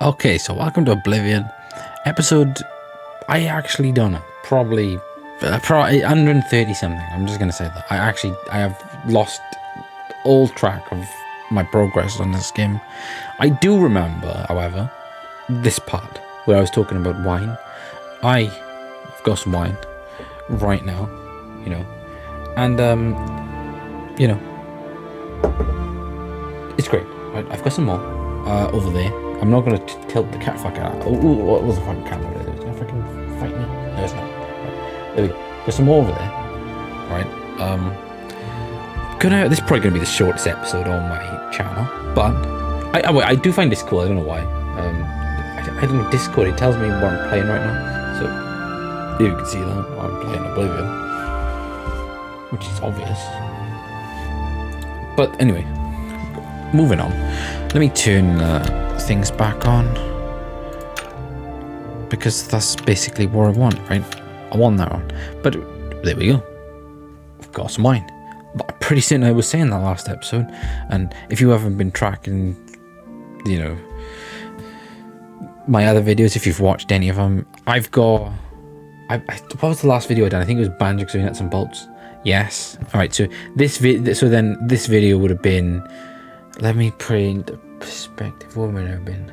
Okay, so welcome to Oblivion. Episode, I actually don't know, probably 130 something. I'm just going to say that. I have lost all track of my progress on this game. I do remember, however, this part where I was talking about wine. I've got some wine right now, and, it's great. Right, I've got some more over there. I'm not going to tilt the cat fucker out. Oh, what was the fucking cat over there? It's going to freaking fight me. No, it's not. Right. There we go. There's some more over there. Right. This is probably going to be the shortest episode on my channel. But I do find this cool. I don't know why. I don't know, Discord, it tells me what I'm playing right now. So, you can see that. I'm playing Oblivion. Which is obvious. But anyway, moving on. Let me turn things back on, because that's basically what I want, right? I want that on. But there we go. We've got some wine. But I'm pretty certain I was saying that last episode. And if you haven't been tracking, my other videos, if you've watched any of them, what was the last video I done? I think it was Banjo-Kazooie Nuts and Bolts. Yes. All right. So this video would have been. Let me put it into perspective. What would it have been?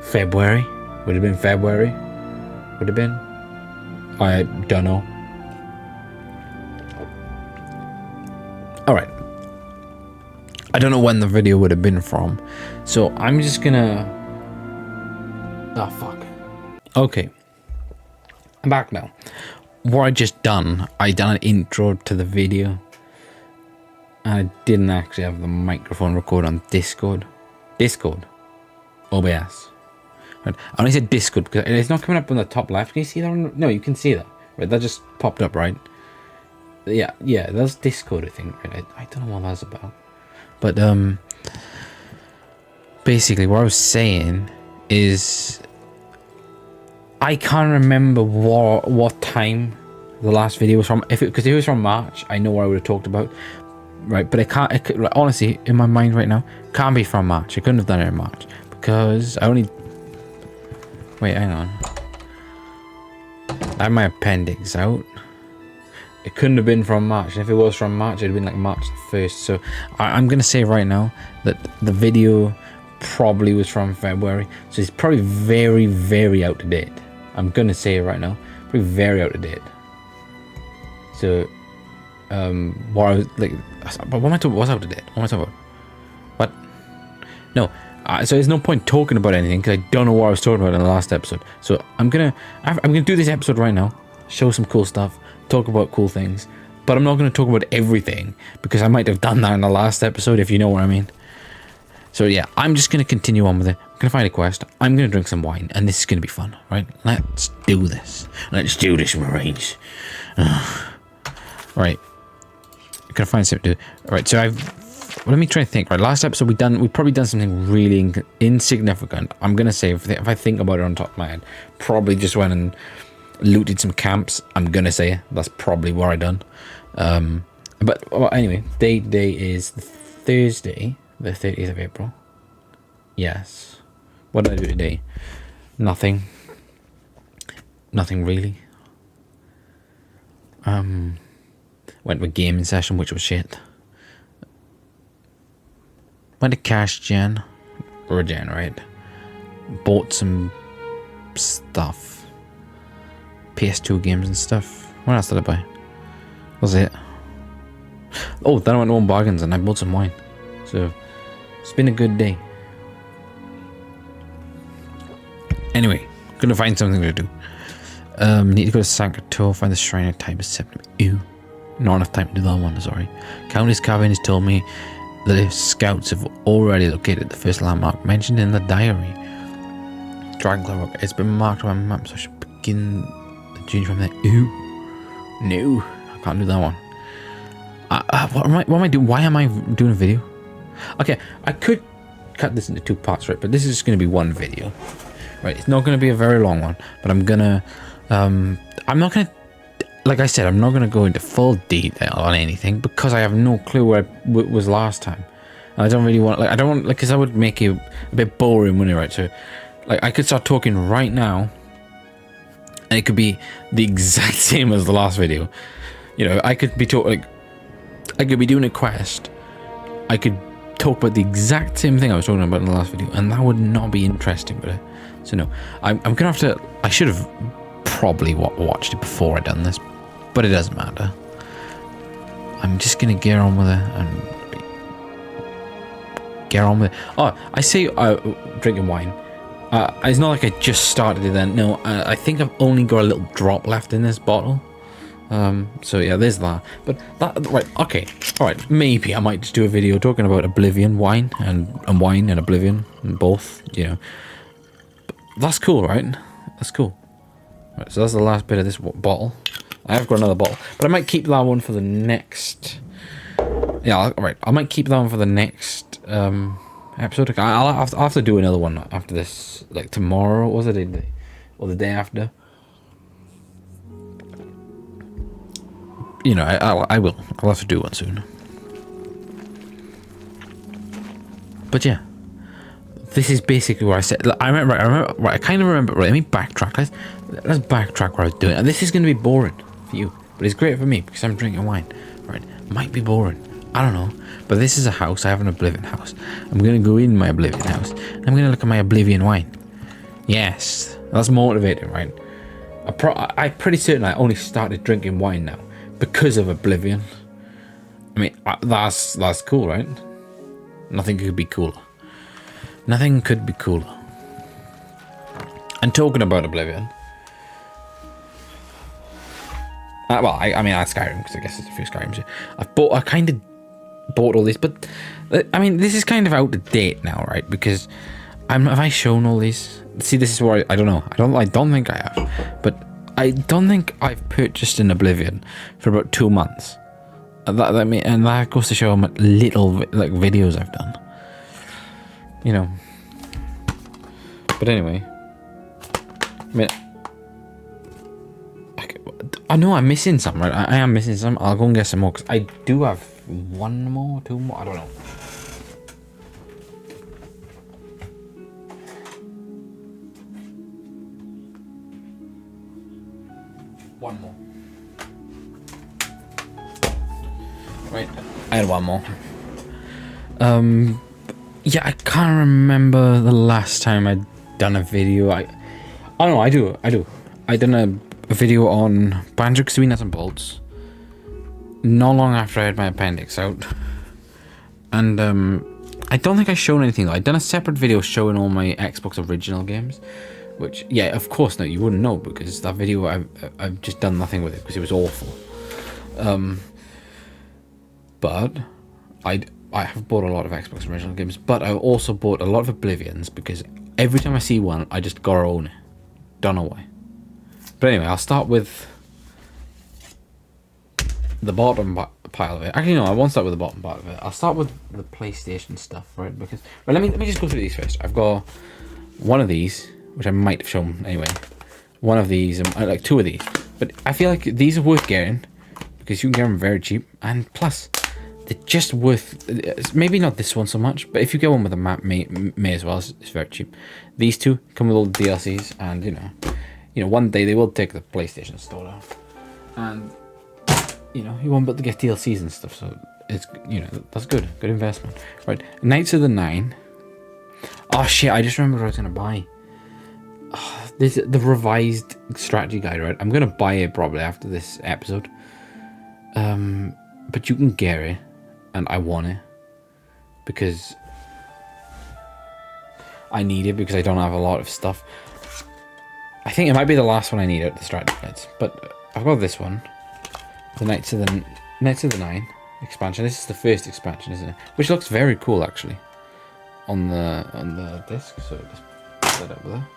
February? Would have been February? Would have been? I don't know. Alright. I don't know when the video would have been from. So I'm just gonna... Oh, fuck. Okay. I'm back now. What I just done, I done an intro to the video. I didn't actually have the microphone record on Discord. OBS. Right. I only said Discord because it's not coming up on the top left. Can you see that? No, you can see that. Right, that just popped up, right? Yeah, that's Discord, I think. Right? I don't know what that's about. But basically, what I was saying is, I can't remember what time the last video was from. Because if it was from March, I know what I would have talked about. Right, but honestly, in my mind right now, can't be from March. I couldn't have done it in March because I only. Wait, hang on. I have my appendix out. It couldn't have been from March. And if it was from March, it'd have been like March the 1st. So I'm gonna say right now that the video probably was from February. So it's probably very, very out of date. I'm gonna say it right now, probably very out of date. So. What I was like, but what am I talking? What's out of date? What am I talking about? What? No. So there's no point talking about anything because I don't know what I was talking about in the last episode. So I'm gonna do this episode right now, show some cool stuff, talk about cool things, but I'm not gonna talk about everything because I might have done that in the last episode, if you know what I mean. So yeah, I'm just gonna continue on with it. I'm gonna find a quest. I'm gonna drink some wine, and this is gonna be fun, right? Let's do this. Let's do this, Marines. Right. Gonna find something to do. Alright, so let me try to think. Right, last episode we've probably done something really insignificant. I'm gonna say if I think about it on top of my head, probably just went and looted some camps. I'm gonna say that's probably what I done. But well, anyway, day is Thursday, the 30th of April. Yes. What did I do today? Nothing really. Went to a gaming session, which was shit. Went to Cash Gen. Regenerate. Bought some stuff. PS2 games and stuff. What else did I buy? Was it? Oh, then I went to Own Bargains and I bought some wine. So, it's been a good day. Anyway, gonna find something to do. Need to go to Sanctuary, find the Shrine of Time is 7. Ew. Not enough time to do that one, sorry. Countess Cabin has told me that the scouts have already located the first landmark mentioned in the diary. Dragon Rock. It's been marked on my map, so I should begin the journey from there. Ew. No. I can't do that one. What am I doing? Why am I doing a video? Okay, I could cut this into 2 parts, right? But this is just going to be one video. Right, it's not going to be a very long one, but I'm not going to, like I said, I'm not going to go into full detail on anything because I have no clue where it was last time. I don't really want, like, I don't want, like, because that would make you a bit boring, wouldn't it, right? So, like, I could start talking right now, and it could be the exact same as the last video. You know, I could be talking, like, I could be doing a quest. I could talk about the exact same thing I was talking about in the last video, and that would not be interesting, but so no, I'm gonna have to, I should have probably watched it before I done this, but it doesn't matter. I'm just gonna get on with it and get on with it. Oh, I say drinking wine. It's not like I just started it then. No, I think I've only got a little drop left in this bottle. So yeah, there's that. But that, right, okay, all right. Maybe I might just do a video talking about Oblivion wine and wine and Oblivion and both. You know, but that's cool, right? That's cool. Right, so that's the last bit of this bottle. I have got another bottle, but I might keep that one for the next. Yeah, right. I might keep that one for the next episode. I'll have to do another one after this, like tomorrow. Was it or the day after? You know, I will. I'll have to do one soon. But yeah, this is basically what I said. I remember. Right, I kind of remember. Right, let me backtrack. Let's backtrack what I was doing. And this is going to be boring for you, but it's great for me because I'm drinking wine. Right, might be boring. I don't know. But this is a house. I have an Oblivion house. I'm going to go in my Oblivion house. And I'm going to look at my Oblivion wine. Yes, that's motivating, right? I'm pretty certain I only started drinking wine now because of Oblivion. I mean, that's cool, right? Nothing could be cooler. Nothing could be cooler. And talking about Oblivion, well, I mean, Skyrim, because I guess it's a few Skyrims. I kind of bought all these, but I mean, this is kind of out of date now, right? Because have I shown all these? See, this is where I don't know. I don't think I have, but I don't think I've purchased an Oblivion for about 2 months. And that goes to show how much little like videos I've done. You know. But anyway, I mean, I know I'm missing some, right? I am missing some. I'll go and get some more because I do have 1 more, 2 more. I don't know. One more. Right, I had 1 more. Yeah, I can't remember the last time I'd done a video. I don't know. I do. I done a video on Banjo-Kazooie Nuts and Bolts not long after I had my appendix out, and I don't think I've shown anything though. I'd done a separate video showing all my Xbox original games, which, yeah, of course, no, you wouldn't know because that video I've just done nothing with it because it was awful. But I have bought a lot of Xbox original games, but I've also bought a lot of Oblivions because every time I see one, I just gotta own it. Don't know why. But anyway, I'll start with the bottom pile of it. Actually, no, I won't start with the bottom part of it. I'll start with the PlayStation stuff, right? Because, well, let me just go through these first. I've got one of these, which I might have shown anyway. One of these, and like 2 of these. But I feel like these are worth getting because you can get them very cheap, and plus they're just worth. Maybe not this one so much, but if you get one with a map, may as well. It's very cheap. These 2 come with all the DLCs, and you know, one day they will take the PlayStation Store down, and you know, you won't be able to get DLCs and stuff. So it's, you know, that's good investment, right? Knights of the Nine. Oh shit! I just remembered what I was gonna buy. Oh, this is the revised strategy guide, right? I'm gonna buy it probably after this episode. But you can get it, and I want it because I need it because I don't have a lot of stuff. I think it might be the last one I need out the strategy guides, but I've got this one, the Knights of the Nine expansion. This is the first expansion, isn't it? Which looks very cool actually on the disc. So just put that up there.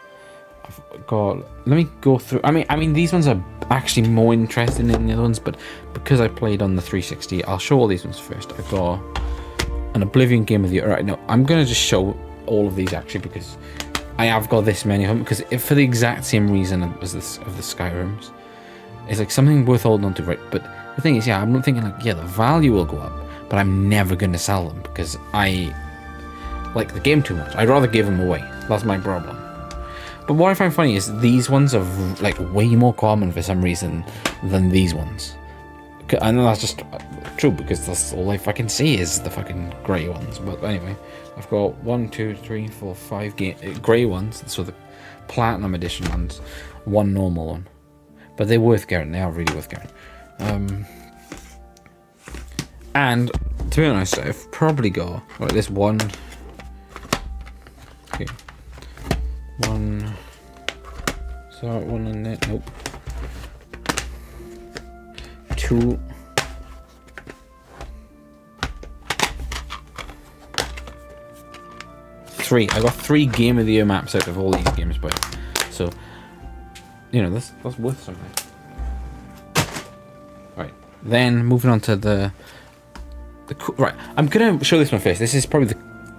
I've got. Let me go through. I mean, these ones are actually more interesting than the other ones, but because I played on the 360, I'll show all these ones first. I've got an Oblivion Game of the Year. Right, no, I'm gonna just show all of these actually because I have got this many of them because for the exact same reason as this of the Skyrims, it's like something worth holding on to, right? But the thing is, yeah, I'm not thinking like, yeah, the value will go up, but I'm never going to sell them because I like the game too much. I'd rather give them away. That's my problem. But what I find funny is these ones are like way more common for some reason than these ones. I know that's just true because that's all I fucking see is the fucking grey ones. But anyway, I've got 1, 2, 3, 4, 5 grey ones, so the platinum edition ones, 1 normal one. But they're worth getting. They are really worth getting. And to be honest, I've probably got this one. Okay, one. Sorry, one in there. Nope. 2. 3. I got 3 Game of the Year maps out of all these games, but so you know that's worth something. Right, then moving on to the right. I'm gonna show this one first. This is probably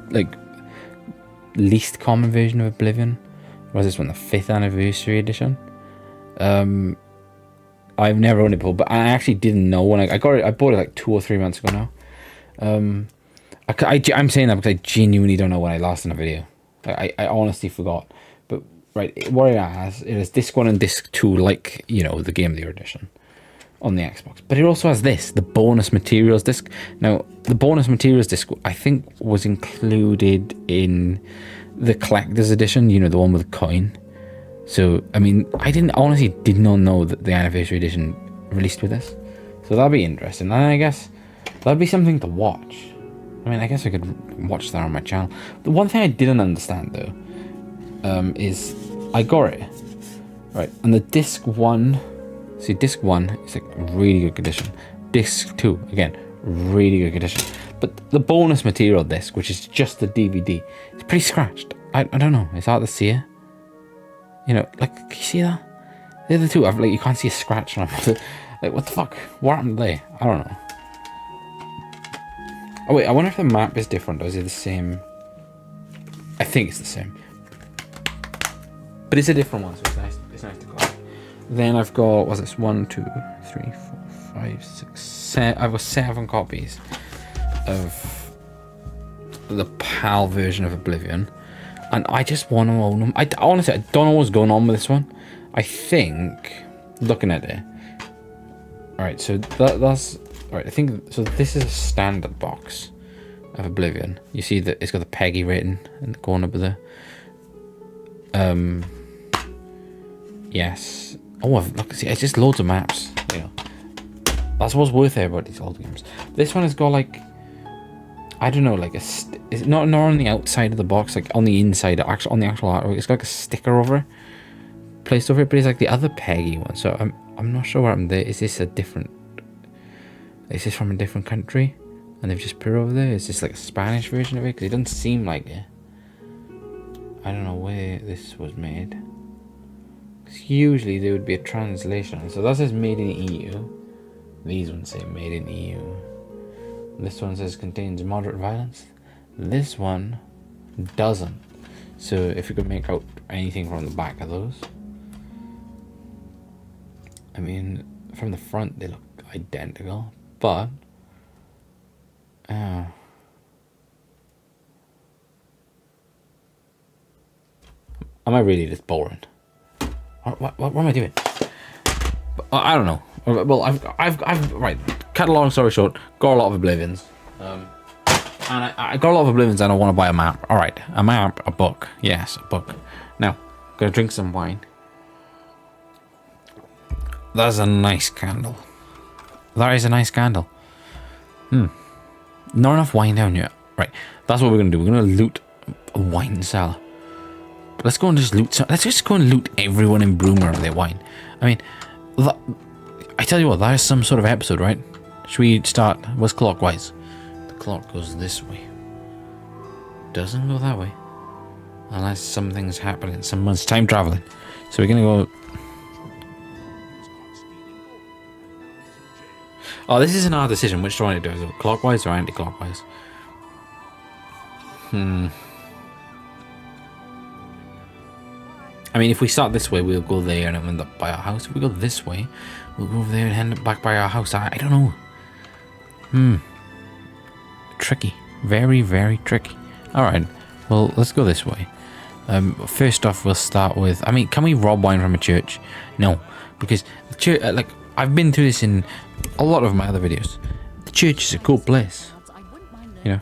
the least common version of Oblivion. Was this one the 5th anniversary edition? I've never owned it before, but I actually didn't know when I got it. I bought it like 2 or 3 months ago now. I'm saying that because I genuinely don't know when I last done a video. I honestly forgot. But right, what it has disc 1 and disc 2, like the Game of the Year edition on the Xbox. But it also has the bonus materials disc. Now the bonus materials disc I think was included in the collector's edition. The one with the coin. So I mean, I honestly did not know that the anniversary edition released with this. So that'll be interesting. And I guess that'll be something to watch. I mean, I guess I could watch that on my channel. The one thing I didn't understand though, is I got it right, and the disc 1. See, disc 1 is like really good condition. Disc 2 again, really good condition. But the bonus material disc, which is just the DVD, it's pretty scratched. I don't know. It's hard to see it. Like, can you see that? The other two, you can't see a scratch on them. Like, what the fuck? What happened there? I don't know. Oh wait, I wonder if the map is different or is it the same? I think it's the same. But it's a different one, so it's nice to go. Then I've got, what's this? 1, 2, 3, 4, 5, 6, 7. I've got 7 copies of the PAL version of Oblivion. And I just want to own them. Honestly, I don't know what's going on with this one. I think, looking at it. Alright, so that's... Right, I think... So this is a standard box of Oblivion. You see that it's got the Peggy written in the corner of the... Yes. Oh, look, see, it's just loads of maps. That's what's worth it about these old games. This one has got like... I don't know, like is it not on the outside of the box, like on the inside, on the actual artwork. It's got like a sticker over it, placed over it, but it's like the other Peggy one. So I'm not sure what happened there. Is this a different? Is this from a different country, and they've just put it over there? Is this like a Spanish version of it? Because it doesn't seem like it. I don't know where this was made. Because usually there would be a translation. So that says made in EU. These ones say made in EU. This one says contains moderate violence. This one doesn't. So if you could make out anything from the back of those. I mean, from the front they look identical, but am I really just boring? What am I doing? I don't know. Well, I've right. Cut a long story short, got a lot of Oblivions, and I got a lot of Oblivions, and I want to buy a map. All right, a map, a book. Yes, a book. Now, gonna drink some wine. That's a nice candle. That is a nice candle. Not enough wine down here. Right, that's what we're gonna do. We're gonna loot a wine cellar. Let's go and just loot. Let's just go and loot everyone in Broomer of their wine. I mean, I tell you what, that is some sort of episode, right? Should we start? What's clockwise? The clock goes this way. Doesn't go that way. Unless something's happening. Someone's time traveling. So we're gonna go. Oh, this is an hard decision. Which do I want to do? Is it clockwise or anti-clockwise? I mean, if we start this way, we'll go there and end up by our house. If we go this way, we'll go over there and end up back by our house. I don't know. tricky. Very, very tricky. Alright, well, let's go this way. First off, we'll start with... I mean, can we rob wine from a church? No, because the church... like, I've been through this in a lot of my other videos. The church is a cool place. You know?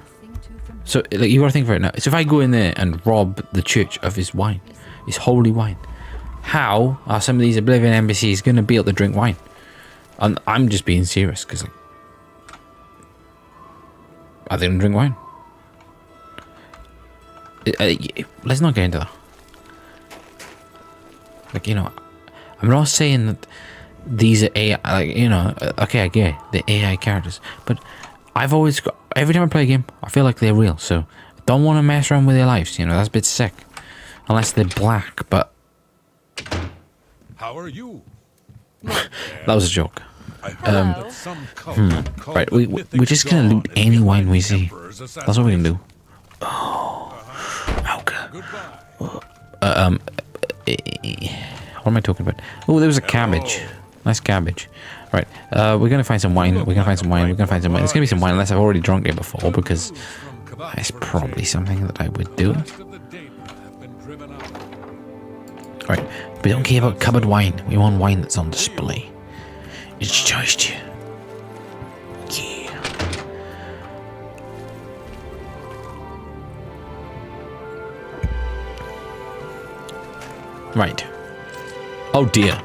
So, like, you gotta think for it now. So if I go in there and rob the church of his wine, his holy wine, how are some of these Oblivion NPCs gonna be able to drink wine? And I'm just being serious, because, like... are they gonna drink wine? Let's not get into that. Like, you know, I'm not saying that these are AI, like, you know, okay, I get it, the AI characters, but I've always got, every time I play a game, I feel like they're real, so I don't want to mess around with their lives, you know, that's a bit sick. Unless they're black, but... How are you? That was a joke. Right, we're just gonna loot any wine we see. That's what we can do. Oh, okay. What am I talking about? Oh, there was a cabbage. Nice cabbage. Right, we're gonna find some wine. We're gonna find some wine. We're gonna find some wine. There's gonna be some wine, unless I've already drunk it before, because it's probably something that I would do. Right, we don't care about cupboard wine. We want wine that's on display. It's just you. Yeah. Right. Oh dear.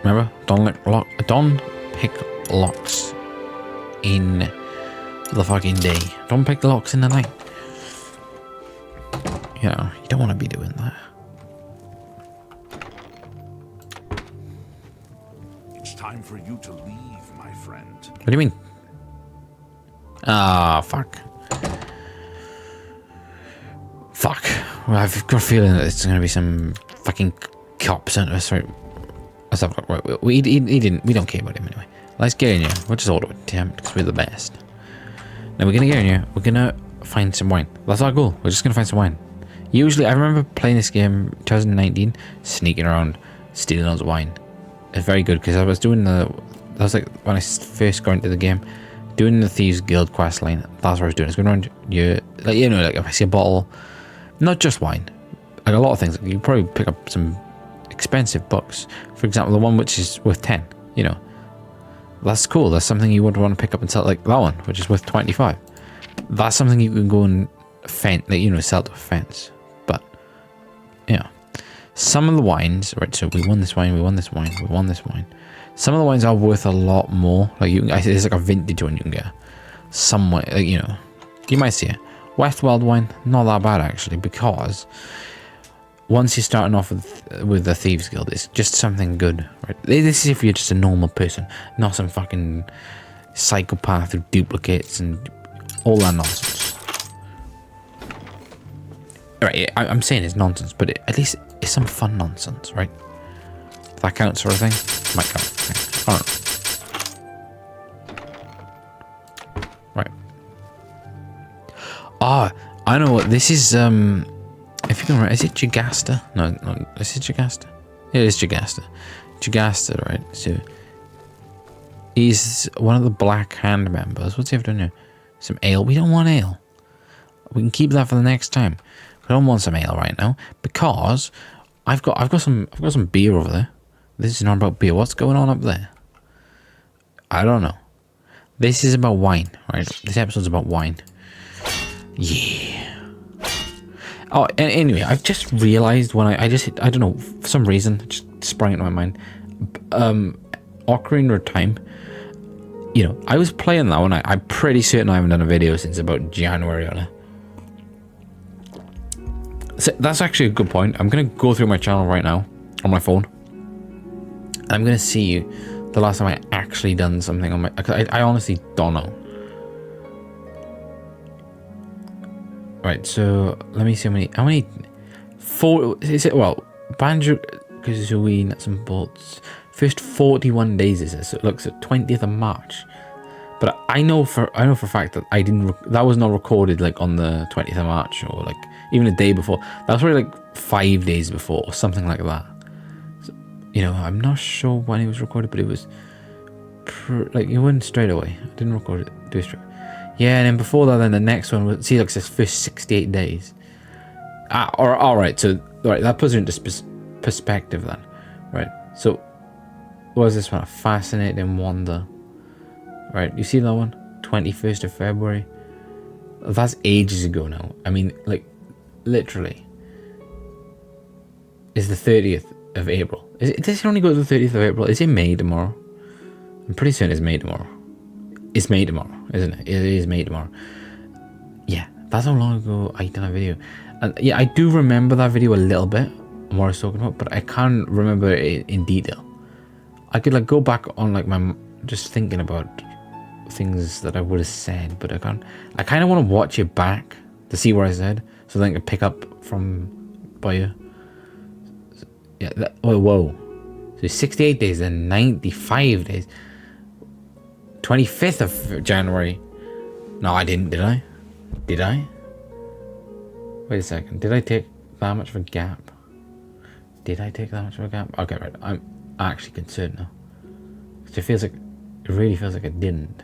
Remember? Don't pick locks in the fucking day. Don't pick locks in the night. You know, you don't want to be doing that. Time for you to leave, my friend. What do you mean? Ah, fuck. Fuck. Well, I've got a feeling that it's gonna be some fucking cops on us, right? Let's have a look. Right, we don't care about him anyway. Let's get in here. We'll just order it to him because we're the best. Now we're gonna get in here. We're gonna find some wine. That's our goal. We're just gonna find some wine. Usually, I remember playing this game 2019, sneaking around, stealing loads of wine. It's very good because I was doing that was like when I first got into the game, doing the Thieves Guild quest line. That's what I was doing. I was going around, like, you know, like if I see a bottle, not just wine, like a lot of things. Like you probably pick up some expensive books. For example, the one which is worth 10. You know, that's cool. That's something you would want to pick up and sell. Like that one, which is worth 25. That's something you can go and like, you know, sell to a fence. But yeah. Some of the wines, right, so we won this wine, we won this wine, we won this wine. Some of the wines are worth a lot more. Like, you can, there's like a vintage one you can get. Somewhere, like, you know, you might see it. Westworld wine, not that bad actually, because once you're starting off with the Thieves Guild, it's just something good, right? This is if you're just a normal person, not some fucking psychopath who duplicates and all that nonsense. Right, I'm saying it's nonsense, but at least it's some fun nonsense, right? If that counts sort of thing, might count. I don't know. Right. Ah, I know what this is. If you can remember, is it Jagasta? No, is it Jagasta? Yeah, it is Jagasta. Jagasta, right? So he's one of the Black Hand members. What's he have done here? Some ale. We don't want ale. We can keep that for the next time. I don't want some ale right now because I've got some beer over there. This is not about beer. What's going on up there? I don't know. This is about wine, right? This episode's about wine. Yeah. Oh, and anyway, I've just realized when I don't know, for some reason, it just sprang into my mind. Ocarina of Time. You know, I was playing that one. I'm pretty certain I haven't done a video since about January on it. So that's actually a good point. I'm going to go through my channel right now on my phone. I'm going to see the last time I actually done something on my... I honestly don't know. Right, so let me see how many... Is it, well, Banjo, Kazooie, Nuts and Bolts. First 41 days is this. So it looks at 20th of March. But I know for a fact that that was not recorded like on the 20th of March or like even a day before. That was probably like 5 days before or something like that. So, you know, I'm not sure when it was recorded, but it was like it went straight away. I didn't record it, do it straight. Yeah, and then before that, then the next one was, see, like, it says first 68 days. Or alright, so, right, that puts it into perspective then. Right, so, what was this one? A Fascinating Wonder. Right, you see that one? 21st of February. That's ages ago now. I mean, like, literally. It's the 30th of April. Does it only go to the 30th of April? Is it May tomorrow? I'm pretty certain it's May tomorrow. It's May tomorrow, isn't it? It is May tomorrow. Yeah, that's how long ago I done a video. And yeah, I do remember that video a little bit, what I was talking about, but I can't remember it in detail. I could like go back on like my, just thinking about things that I would have said, but I can't. I kind of want to watch it back to see what I said, so then I can pick up from by you. Yeah, oh, whoa. So 68 days, then 95 days. 25th of January. No, I didn't, did I? Did I? Wait a second. Did I take that much of a gap? Did I take that much of a gap? Okay, right. I'm actually concerned now. It feels like, it really feels like I didn't.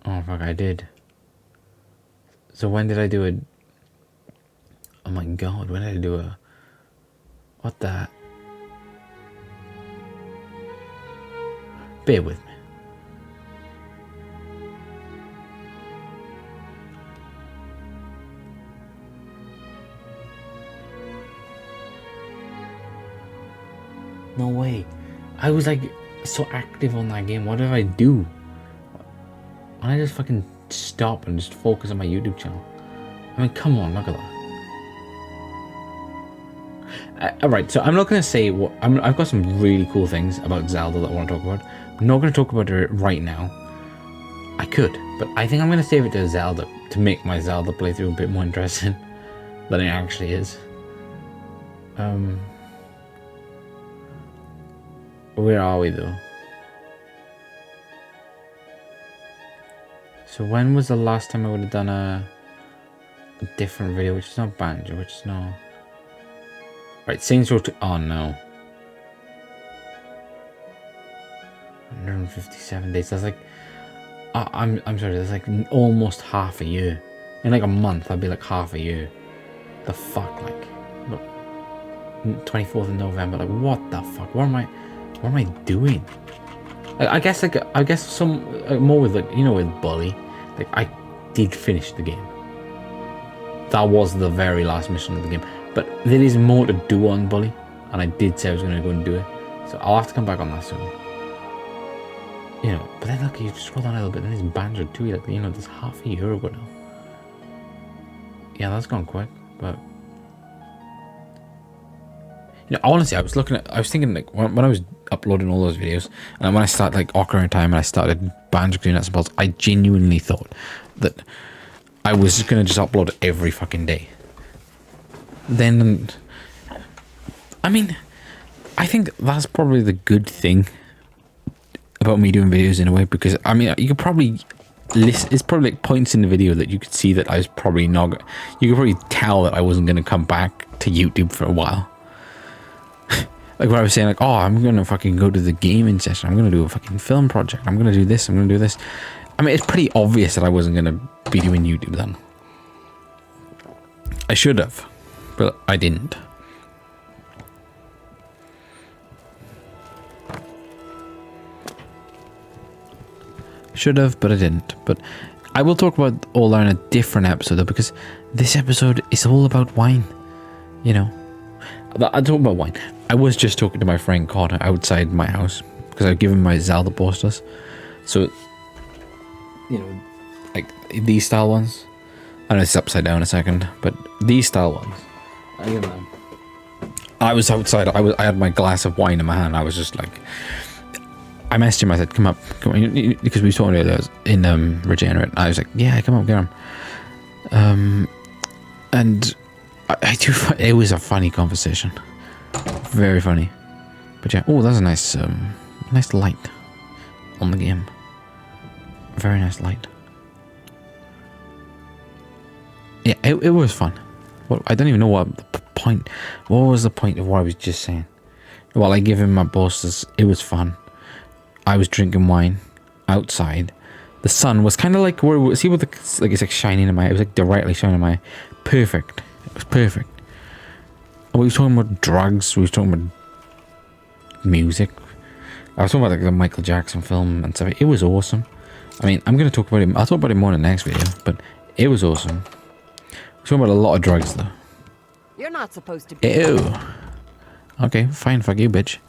Oh, fuck, I did. So when did I do it? Oh my god, when did I do a... What the... Bear with me. No way. I was like so active on that game. What did I do? Why don't I just fucking stop and just focus on my YouTube channel? I mean, come on, look at that. Alright, so I'm not going to say what... I've got some really cool things about Zelda that I want to talk about. I'm not going to talk about it right now. I could, but I think I'm going to save it to Zelda to make my Zelda playthrough a bit more interesting than it actually is. Where are we though? So when was the last time I would have done a different video, which is not Banjo, which is not... Right, Saints Row 2, oh no. 157 days, that's like... I'm sorry, that's like almost half a year. In like a month, that'd be like half a year. The fuck, like... Look, 24th of November, like what the fuck, what am I doing? I guess some more with like, you know, with Bully, like I did finish the game. That was the very last mission of the game, but there is more to do on Bully, and I did say I was going to go and do it, so I'll have to come back on that soon. You know, but then look, you scroll down a little bit, then there's Banjo 2, like, you know, there's half a year ago now. Yeah, that's gone quick, but... You know, honestly, I was thinking, like, when I was uploading all those videos, and when I started, like, Ocarina of Time, and I started Banjo-Kazooie Nuts and Bolts, I genuinely thought that I was just going to just upload every fucking day. Then, I mean, I think that's probably the good thing about me doing videos in a way, because, I mean, you could probably list, it's probably like points in the video that you could see that I was probably not, you could probably tell that I wasn't going to come back to YouTube for a while. Like what I was saying, like, oh, I'm going to fucking go to the gaming session, I'm going to do a fucking film project, I'm going to do this, I'm going to do this. I mean, it's pretty obvious that I wasn't going to be doing YouTube then. I should have, but I didn't. Should have, but I didn't. But I will talk about all that in a different episode though, because this episode is all about wine. You know, I talk about wine. I was just talking to my friend Connor outside my house because I've given my Zelda posters. So, you know, like these style ones. I know it's upside down a second, but these style ones. I was outside. I had my glass of wine in my hand. I was just like, I messaged him. I said, "Come up," because we were talking earlier in Regenerate. I was like, "Yeah, come up, get him." And I do. It was a funny conversation, very funny. But yeah, oh, that's a nice, nice light on the game. Very nice light. Yeah, it was fun. Well, I don't even know what the point. What was the point of what I was just saying? Well, I give him my posters. It was fun. I was drinking wine outside. The sun was kind of like where see what the like it's like shining in my eye. It was like directly shining in my eye. Perfect. It was perfect. And we were talking about drugs. We were talking about music. I was talking about like the Michael Jackson film and stuff. It was awesome. I mean, I'm gonna talk about it. I'll talk about it more in the next video. But it was awesome. We're talking about a lot of drugs though. You're not supposed to be. Ew. Okay, fine. Fuck you, bitch.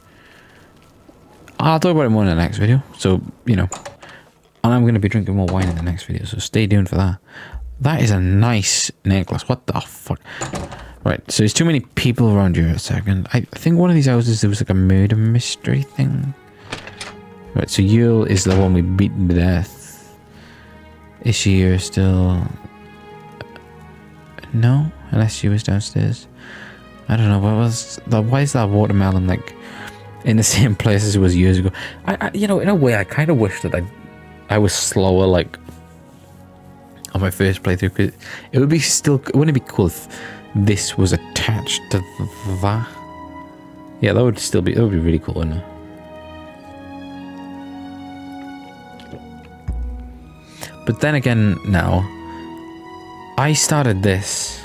I'll talk about it more in the next video. So you know. And I'm going to be drinking more wine in the next video, so stay tuned for that. That is a nice necklace. What the fuck? Right, so there's too many people around here a second. I think one of these houses, there was like a murder mystery thing. Right, so Yule is the one we beat to death. Is she here still? No, unless she was downstairs. I don't know, what was the, why is that watermelon like in the same place as it was years ago? I you know, in a way, I kind of wish that I was slower, like on my first playthrough, because it would be still, wouldn't it be cool if this was attached to that? Yeah, that would still be, that would be really cool, wouldn't it? But then again, now I started this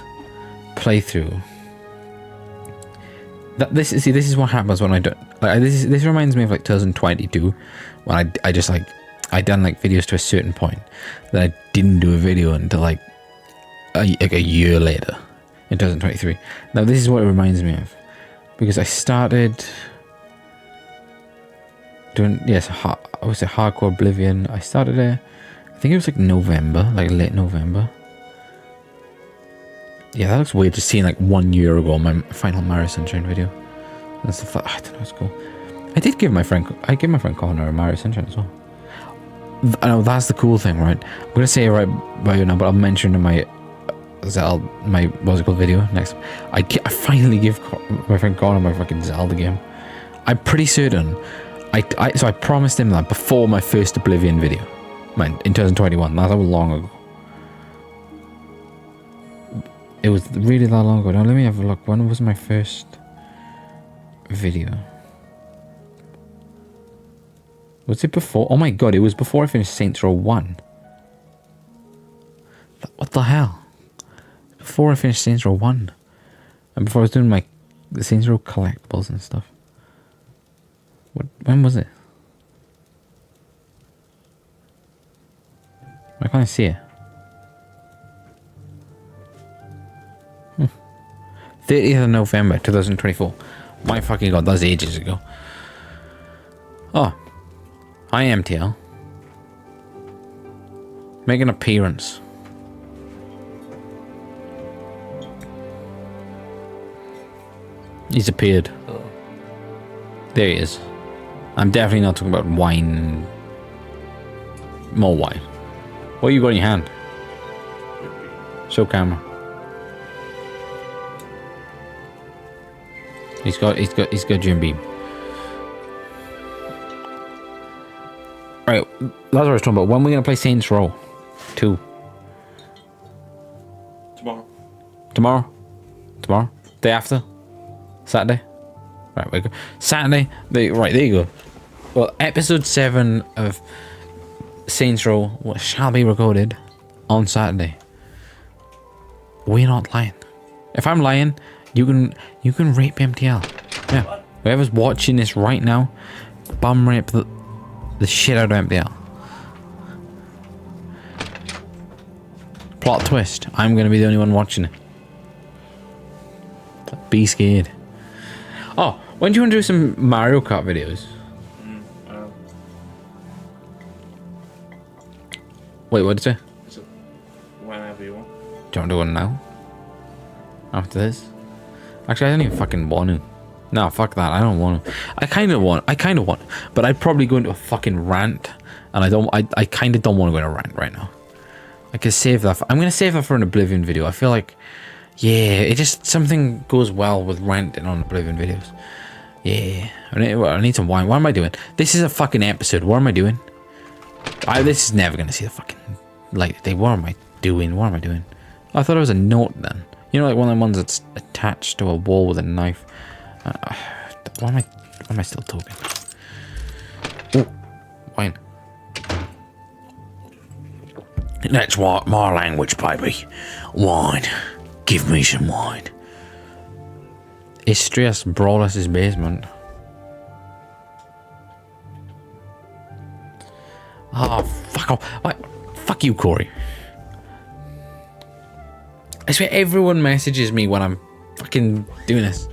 playthrough. That this is what happens when I don't like this reminds me of like 2022 when I just like I done like videos to a certain point, then I didn't do a video until like a year later in 2023. Now this is what it reminds me of, because I started doing, yes, I was a hardcore Oblivion. I started it, I think it was like November, like late November. Yeah, that looks weird just seeing like 1 year ago my final Mario Sunshine video. And stuff like, I don't know, it's cool. I gave my friend Connor a Mario Sunshine as well. I know that's the cool thing, right? I'm gonna say it right by you now, but I'll mention in my Zelda, my what's it called video next. I finally give my friend Connor my fucking Zelda game. I'm pretty certain. So I promised him that before my first Oblivion video, man, in 2021. That's how long ago. It was really that long ago. Now let me have a look. When was my first video? Was it before? Oh my god, it was before I finished Saints Row 1. What the hell? Before I finished Saints Row 1. And before I was doing the Saints Row collectibles and stuff. When was it? Why can't I see it? 30th of November 2024. My fucking god, that's ages ago. Oh. Hi MTL. Make an appearance. He's appeared. Hello. There he is. I'm definitely not talking about wine. More wine. What you got in your hand? Show camera. He's got Jim Beam. Right, that's what I was talking about. When are we gonna play Saints Row 2? Tomorrow? Day after? Saturday? Right, we go. Saturday. Right, there you go. Well, episode 7 of Saints Row shall be recorded on Saturday. We're not lying. If I'm lying, you can rape MTL. Yeah. Whoever's watching this right now, bum rape the shit out of MTL. Plot twist. I'm gonna be the only one watching it. Be scared. Oh, when do you want to do some Mario Kart videos? Wait, what did you say? Whenever you want. Do you want to do one now? After this? Actually, I don't even fucking want to. No, fuck that. I don't want to. I kind of want, but I'd probably go into a fucking rant, and I kind of don't want to go into a rant right now. I could save that. I'm gonna save that for an Oblivion video. I feel like, yeah, it just something goes well with ranting on Oblivion videos. Yeah, I need some wine. What am I doing? This is a fucking episode. What am I doing? This is never gonna see the fucking light of day. What am I doing? What am I doing? I thought it was a note then. You know, like one of the ones that's attached to a wall with a knife. Why am I still talking? Oh, That's what my language, baby. Wine. Give me some wine. Istrias Brawlers' basement. Oh, fuck off. What? Fuck you, Corey. I swear everyone messages me when I'm fucking doing this.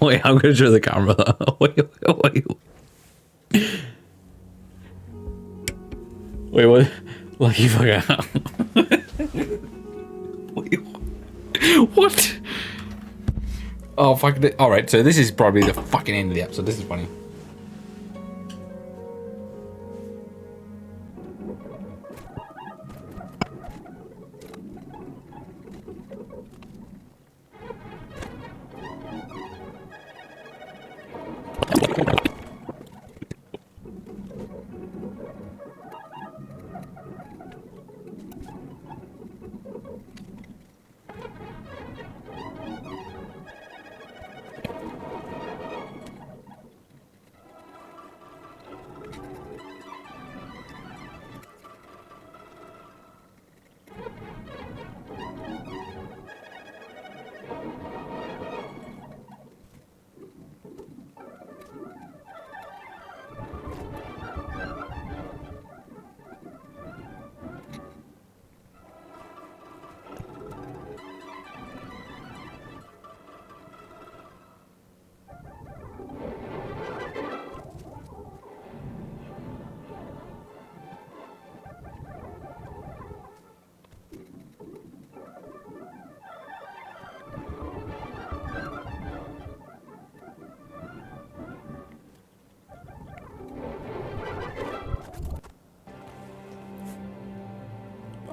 wait, I'm gonna show the camera. Wait, what? Lucky fucker. Wait, what? Oh, fuck. Alright, so this is probably the fucking end of the episode. This is funny.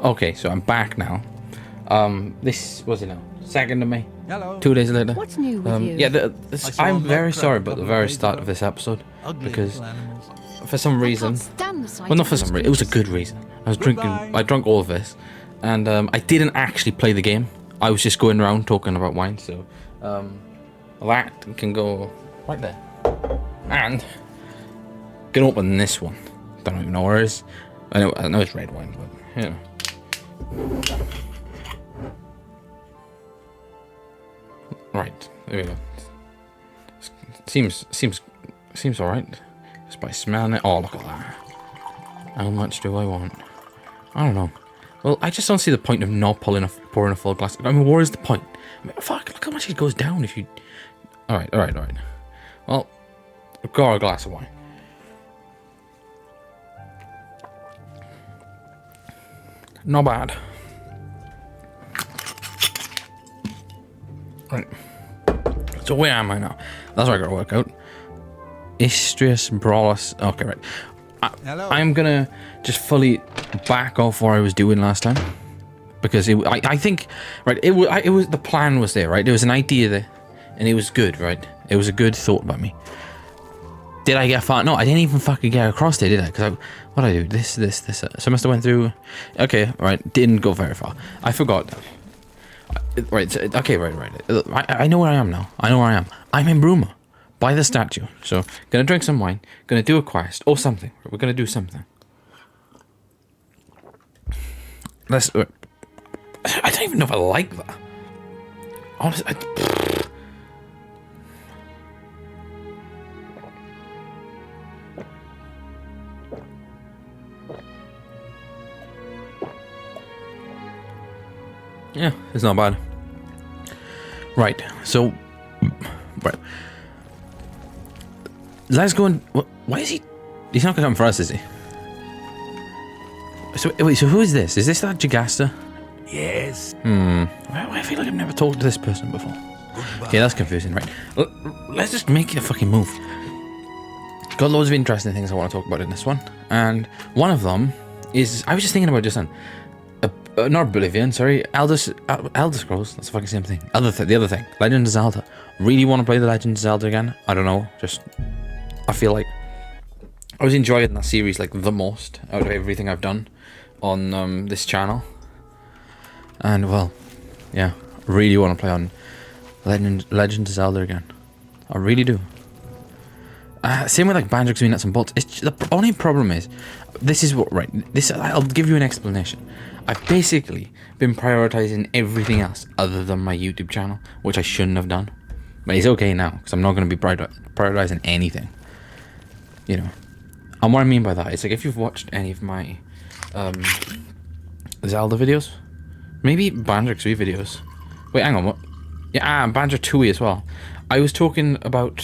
Okay, so I'm back now. This was it now? Second to me. Hello. 2 days later. What's new with you? Yeah, saw I'm a very nutcracker sorry about the couple very days start ago. of this episode Ugly because little animals. for some I reason, can't stand the sight well, not of for those some reason, it was a creatures. good reason. I was drinking. Goodbye. I drank all of this, and I didn't actually play the game. I was just going around talking about wine. So that can go right there, and can open this one. Don't even know where it is. I know it's red wine, but you know. Right, there we go. Seems all right. Just by smelling it. Oh, look at that. How much do I want? I don't know. Well, I just don't see the point of not pouring a full glass. I mean, what is the point? I mean, fuck, look how much it goes down if you... All right. Well, I've got a glass of wine. Not bad. Right. So where am I now? That's what I gotta work out. Istrias Brawlers. Okay, right. Hello. I'm gonna just fully back off what I was doing last time because I think right. It was the plan was there, right? There was an idea there, and it was good, right? It was a good thought by me. Did I get far? No, I didn't even fucking get across there, did I? Because what did I do? This. So I must have went through. Okay, right. Didn't go very far. I forgot. Right. Okay. Right. I know where I am now. I know where I am. I'm in Bruma, by the statue. So gonna drink some wine. Gonna do a quest or something. We're gonna do something. Let's. I don't even know if I like that. Honestly. Yeah, it's not bad. Right, so... Right. Let's go and... Why is he... He's not going to come for us, is he? So, wait, so who is this? Is this that Jagasta? Yes. I feel like I've never talked to this person before. Okay, that's confusing, right. Let's just make a fucking move. Got loads of interesting things I want to talk about in this one. And one of them is... I was just thinking about just then. Not Oblivion, sorry. Elder Scrolls. That's the fucking same thing. The other thing. Legend of Zelda. Really want to play the Legend of Zelda again? I don't know. Just... I feel like... I was enjoying that series like the most out of everything I've done. on this channel, and well, yeah, I really want to play on Legend of Zelda again. I really do. Same with like Banjo-Kazooie Nuts and Bolts. It's the only problem is, this is what I'll give you an explanation. I've basically been prioritizing everything else other than my YouTube channel, which I shouldn't have done. But it's okay now because I'm not going to be prioritizing anything. You know, and what I mean by that is like if you've watched any of my Zelda videos, maybe Banjo-Kazooie videos. Wait, hang on, what? Yeah, Banjo-Tooie as well. I was talking about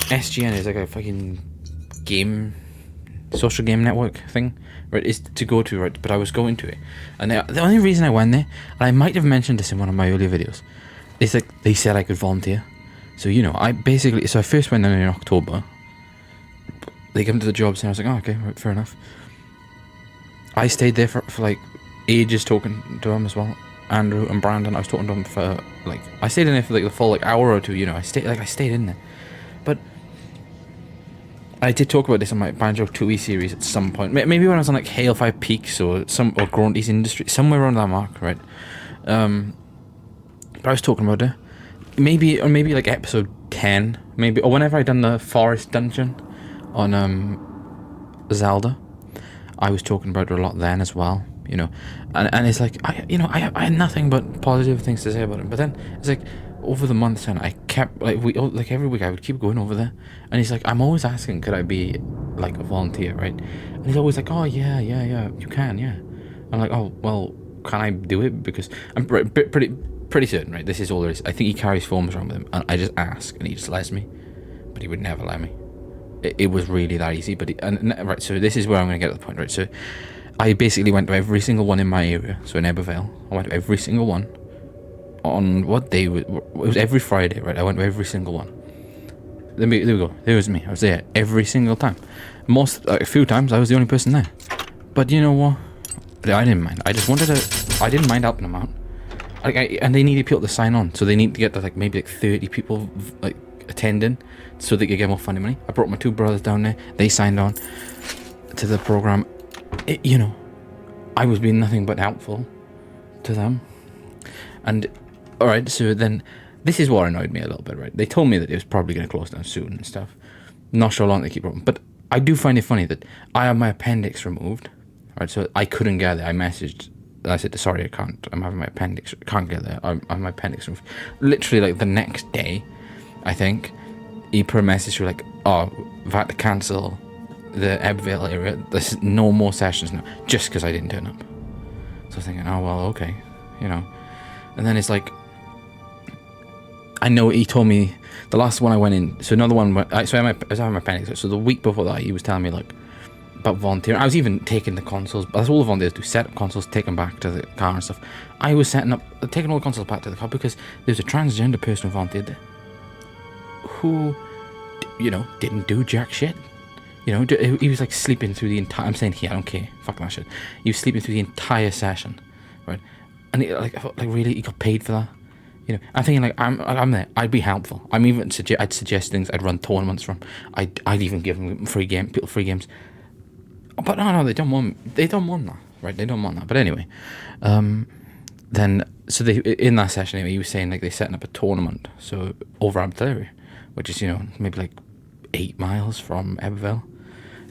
SGN is like a fucking social game network thing, right? Is to go to, right? But I was going to it, and the only reason I went there, and I might have mentioned this in one of my earlier videos, is like they said I could volunteer. So you know, I first went there in October. They came to the jobs and I was like, oh, okay, right, fair enough. I stayed there for like ages talking to them as well. Andrew and Brandon, I was talking to them for like, I stayed in there for like the full like hour or two, you know, I stayed in there. But I did talk about this on my Banjo-Tooie series at some point. Maybe when I was on like Hale 5 Peaks or Grunty's Industry, somewhere around that mark, right? But I was talking about it. Maybe like episode 10, maybe, or whenever I done the forest dungeon on Zelda, I was talking about it a lot then as well, you know, and it's like I had nothing but positive things to say about it. But then it's like over the months, and I kept like every week I would keep going over there, and he's like, I'm always asking, could I be like a volunteer, right? And he's always like, oh yeah, you can, yeah. I'm like, oh well, can I do it? Because I'm pretty certain, right? This is all there is. I think he carries forms around with him, and I just ask, and he just lets me, but he would never let me. It was really that easy, but right. So this is where I'm going to get to the point, right? So I basically went to every single one in my area. So in Ebervale, I went to every single one. On what day? It was every Friday, right? I went to every single one. There we go. There was me. I was there every single time. A few times I was the only person there. But you know what? I didn't mind. I didn't mind helping them out. And they needed people to sign on, so they need to get to like maybe like 30 people like attending, so they could get more funding money. I brought my two brothers down there. They signed on to the program. You know, I was being nothing but helpful to them. And all right, so then this is what annoyed me a little bit, right? They told me that it was probably going to close down soon and stuff. Not sure how long they keep open, but I do find it funny that I have my appendix removed, right? So I couldn't get there. I messaged. I said, sorry, I can't. I'm having my appendix. Can't get there. I have my appendix removed. Literally, like the next day, I think, he put a message through like, oh, I've had to cancel the Ebbville area. There's no more sessions now, just because I didn't turn up. So I was thinking, oh, well, okay, you know. And then it's like, I know he told me, the last one I went in, so another one, I was having my appendix, so the week before that, he was telling me like, about volunteering. I was even taking the consoles, but that's all the volunteers do, set up consoles, take them back to the car and stuff. I was taking all the consoles back to the car because there's a transgender person who volunteered there, who, you know, didn't do jack shit. You know, he was like sleeping through the entire, I'm saying I don't care, fuck that shit. He was sleeping through the entire session, right? And I felt like really, he got paid for that. You know, I'm thinking like, I'm there, I'd be helpful. I'd suggest things, I'd run tournaments from, I'd even give them free games. But no, they don't want that, right? They don't want that. But anyway, then, so they, in that session, anyway, he was saying like they're setting up a tournament, so over Abbotsford, which is, you know, maybe like 8 miles from Ebbville.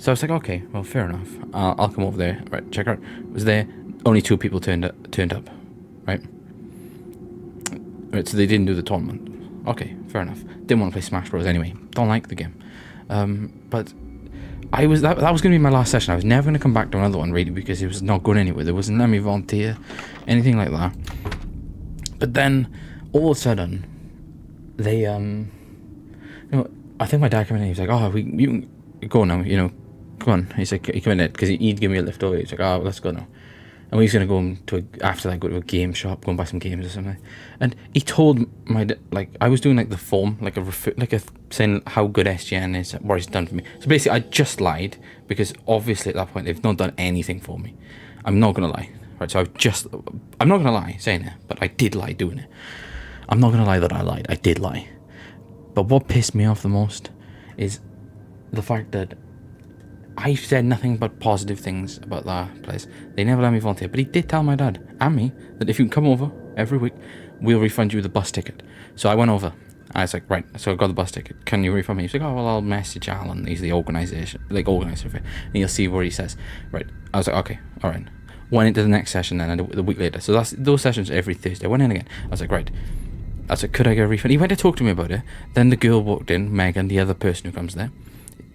So I was like, okay, well, fair enough. I'll come over there, right? Check out. Was there? Only 2 people turned up, right? Right. So they didn't do the tournament. Okay, fair enough. Didn't want to play Smash Bros. Anyway. Don't like the game. But that was going to be my last session. I was never going to come back to another one, really, because it was not going anywhere. There wasn't let me volunteer, anything like that. But then, all of a sudden, they, you know, I think my dad came in and he was like, oh, you can go now, you know, come on. He's like, he came in there, because he'd give me a lift over. He's like, oh, let's go now. And we was going to go after that, go to a game shop, go and buy some games or something. And he told like, I was doing like the form, saying how good SGN is, what it's done for me. So basically, I just lied, because obviously at that point, they've not done anything for me. I'm not going to lie, right? So I'm not going to lie saying it, but I did lie doing it. I'm not going to lie that I lied. I did lie. But what pissed me off the most is the fact that I said nothing but positive things about that place. They never let me volunteer, but he did tell my dad and me that if you can come over every week, we'll refund you the bus ticket. So I went over. I was like, right, so I got the bus ticket. Can you refund me? He's like, oh, well, I'll message Alan. He's the organizer of it. And you'll see what he says. Right. I was like, okay, all right. Went into the next session then, the week later. So that's those sessions every Thursday. I went in again. I was like, right. I was like, could I get a refund? He went to talk to me about it. Then the girl walked in, Megan, the other person who comes there.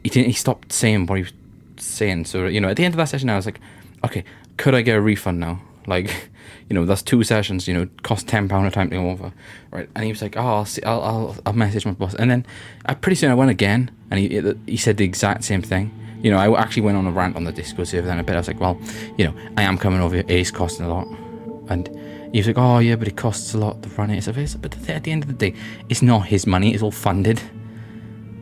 He stopped saying what he was saying. So, you know, at the end of that session, I was like, okay, could I get a refund now? Like, you know, that's 2 sessions, you know, cost £10 a time to go over, right? And he was like, oh, I'll message my boss. And then pretty soon I went again, and he said the exact same thing. You know, I actually went on a rant on the Discord server then a bit. I was like, well, you know, I am coming over here. It's costing a lot. And he was like, oh yeah, but it costs a lot to run it. But at the end of the day, it's not his money. It's all funded.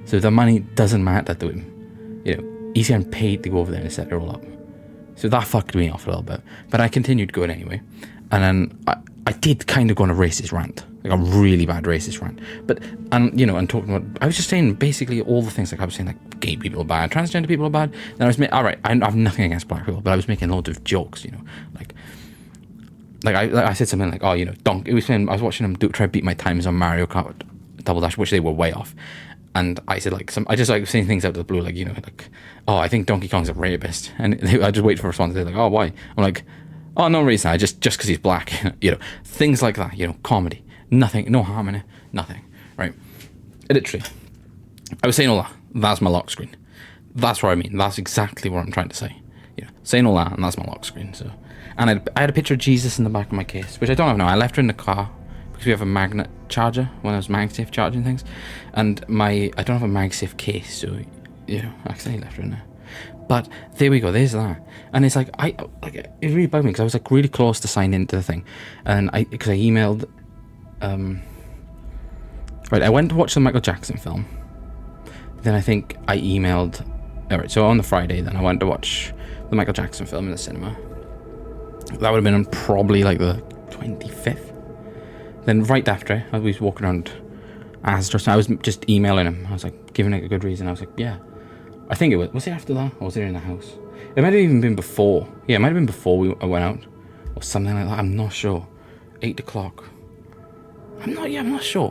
So the money doesn't matter to him. You know, he's getting paid to go over there and set it all up. So that fucked me off a little bit. But I continued going anyway. And then I did kind of go on a racist rant. Like a really bad racist rant. But, and you know, and talking about, I was just saying basically all the things, like I was saying like gay people are bad, transgender people are bad. Then I was alright, I have nothing against black people, but I was making loads of jokes, you know. Like I said something like, oh, you know, I was watching them try to beat my times on Mario Kart Double Dash, which they were way off. And I said like I just like saying things out of the blue, like, you know, like, oh, I think Donkey Kong's a rapist, and I just wait for a response. They're like, oh, why? I'm like, oh, no reason. I just because he's black, you know, things like that. You know, comedy, nothing, no harm in it, nothing, right? Literally, I was saying all that. That's my lock screen. That's what I mean. That's exactly what I'm trying to say. You know, saying all that, and that's my lock screen. So, and I had a picture of Jesus in the back of my case, which I don't have now. I left her in the car. We have a magnet charger, one of those MagSafe charging things, and I don't have a MagSafe case, so you know, I accidentally left it in there. But there we go, there's that, and it's like it really bugged me because I was like really close to signing into the thing, and because I emailed, right, I went to watch the Michael Jackson film, then I think I emailed, alright, so on the Friday then I went to watch the Michael Jackson film in the cinema. That would have been on probably like the 25th. Then right after, I was walking around Astor, I was just emailing him. I was like, giving it a good reason. I was like, yeah. I think it was it after that? Or was it in the house? It might have even been before. Yeah, it might have been before I went out. Or something like that. I'm not sure. 8 o'clock. I'm not sure.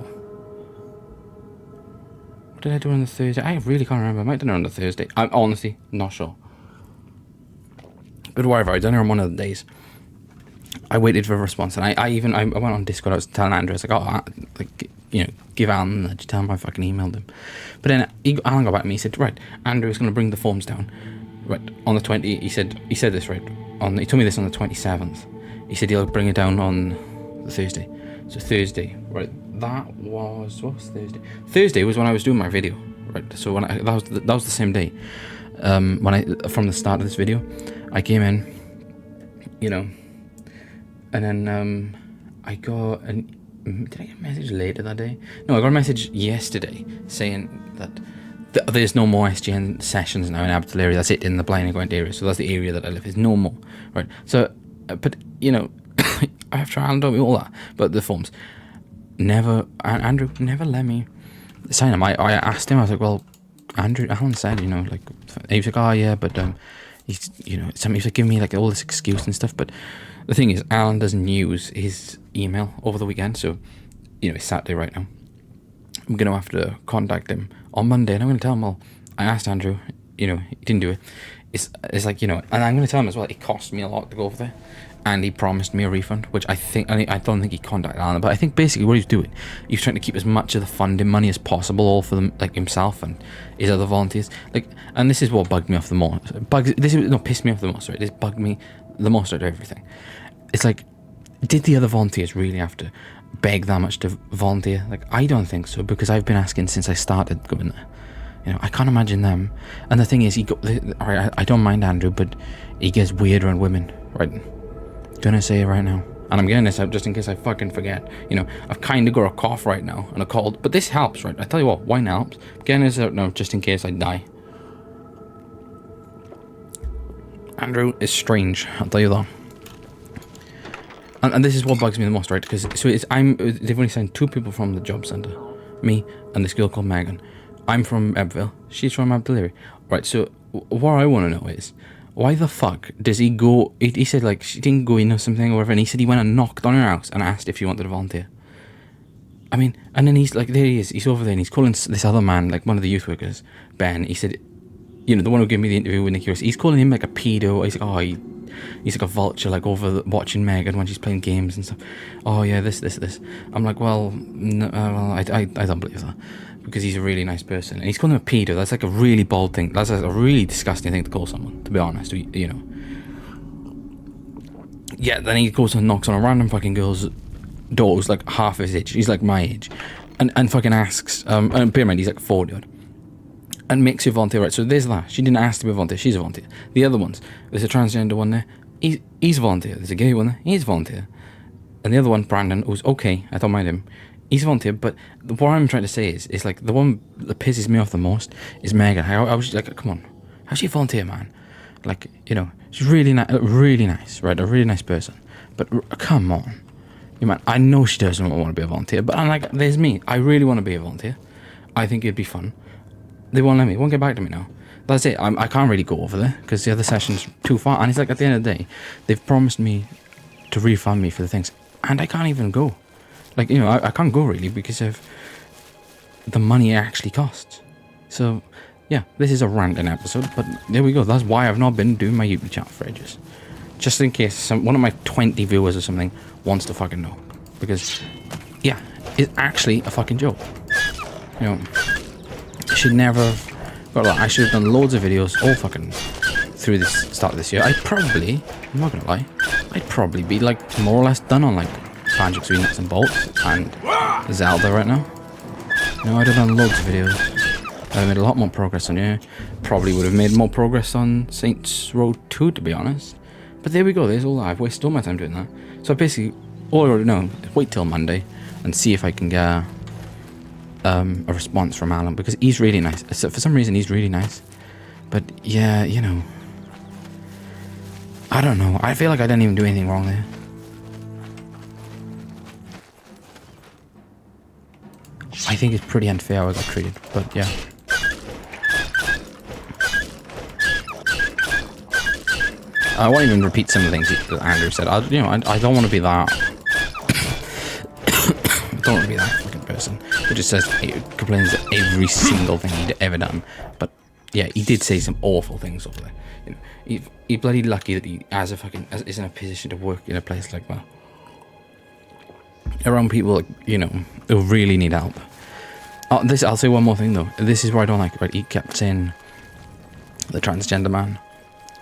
What did I do on the Thursday? I really can't remember. I might have done it on the Thursday. I'm honestly not sure. But whatever, I done it on one of the days. I waited for a response, and I went on Discord. I was telling Andrew, I was like, oh, like, you know, give Alan that. Tell him I fucking emailed him. But then Alan got back to me. He said, right, Andrew's going to bring the forms down. Right, on the 20th, he said this, right, he told me this on the 27th. He said he'll bring it down on the Thursday. So Thursday, right, what was Thursday? Thursday was when I was doing my video, right, so when that was the same day. From the start of this video, I came in, you know, and then I got did I get a message later that day? No, I got a message yesterday saying that there's no more SGN sessions now in Abbotsford area. That's it, in the Blind and Gwent area. So that's the area that I live. There's no more, right? So, but you know, I have tried and all that, but the forms Andrew never let me sign them. I asked him. I was like, well, Alan said, you know, like, he was like, oh yeah, but he's, you know, he was like giving me like all this excuse and stuff, but the thing is, Alan doesn't use his email over the weekend, so, you know, it's Saturday right now. I'm going to have to contact him on Monday, and I'm going to tell him, well, I asked Andrew, you know, he didn't do it. It's like, you know, and I'm going to tell him as well, it cost me a lot to go over there, and he promised me a refund, which I don't think he contacted Alan, but I think basically what he's doing, he's trying to keep as much of the funding money as possible, all for them, like himself and his other volunteers, like, and this is what bugged me off the most, pissed me off the most, right, this bugged me the most out of everything. It's like, did the other volunteers really have to beg that much to volunteer? Like, I don't think so, because I've been asking since I started going there. You know, I can't imagine them. And the thing is, alright, I don't mind Andrew, but he gets weird around women, right? Gonna say it right now. And I'm getting this out just in case I fucking forget. You know, I've kind of got a cough right now and a cold, but this helps, right? I tell you what, wine helps. I'm getting this out now just in case I die. Andrew is strange, I'll tell you that. And this is what bugs me the most, right? Because they've only signed 2 people from the job centre, me and this girl called Megan. I'm from Ebbville. She's from Abdeliri. Right, so what I want to know is, why the fuck does he go? He said like she didn't go in or something or whatever, and he said he went and knocked on her house and asked if she wanted to volunteer. I mean, and then he's like, there he is, he's over there, and he's calling this other man, like one of the youth workers, Ben. He said, you know, the one who gave me the interview with Nicky Ross, he's calling him like a pedo. He's like, oh, he's like a vulture, like watching Megan when she's playing games and stuff. Oh yeah, this. I'm like, well, no, well, I don't believe that, because he's a really nice person, and he's calling him a pedo. That's like a really bold thing. That's a really disgusting thing to call someone, to be honest. You know. Yeah, then he goes and knocks on a random fucking girl's door who's like half his age. He's like my age, and fucking asks. And bear in mind, he's like 40 odd. And makes you volunteer, right? So there's that. She didn't ask to be a volunteer. She's a volunteer. The other ones, there's a transgender one there. He's a volunteer. There's a gay one there. He's a volunteer. And the other one, Brandon, who's okay. I don't mind him. He's a volunteer. But what I'm trying to say is like the one that pisses me off the most is Megan. I was like, come on, how's she a volunteer, man? Like, you know, she's really nice, right? A really nice person. But come on, you man. I know she doesn't want to be a volunteer, but I'm like, there's me. I really want to be a volunteer. I think it'd be fun. They won't let me. Won't get back to me now. That's it. I can't really go over there because the other session's too far. And it's like at the end of the day, they've promised me to refund me for the things, and I can't even go. Like, you know, I can't go really because of the money it actually costs. So, yeah, this is a ranting episode, but there we go. That's why I've not been doing my YouTube channel for ages. Just in case one of my 20 viewers or something wants to fucking know. Because, yeah, it's actually a fucking joke. You know, I should never have got that. I should have done loads of videos all fucking through this start of this year. I'm not gonna lie, I'd probably be like more or less done on like Banjo-Kazooie Nuts and Bolts and Zelda right now. You know, I'd have done loads of videos. I'd have made a lot more progress on here. Probably would have made more progress on Saints Row 2, to be honest. But there we go, there's all that. I've wasted all my time doing that. So basically, all I already know is wait till Monday and see if I can get a response from Alan, because he's really nice. So for some reason, he's really nice. But yeah, you know, I don't know. I feel like I didn't even do anything wrong there. I think it's pretty unfair how I got treated, but yeah. I won't even repeat some of the things that Andrew said. I don't want to be that. I don't want to be that fucking person who just says, complains at every single thing he'd ever done. But yeah, he did say some awful things over there. You know, he's bloody lucky that he is in a position to work in a place like that, around people like, you know, who really need help. I'll say one more thing though. This is where I don't like it, right? He kept saying, the transgender man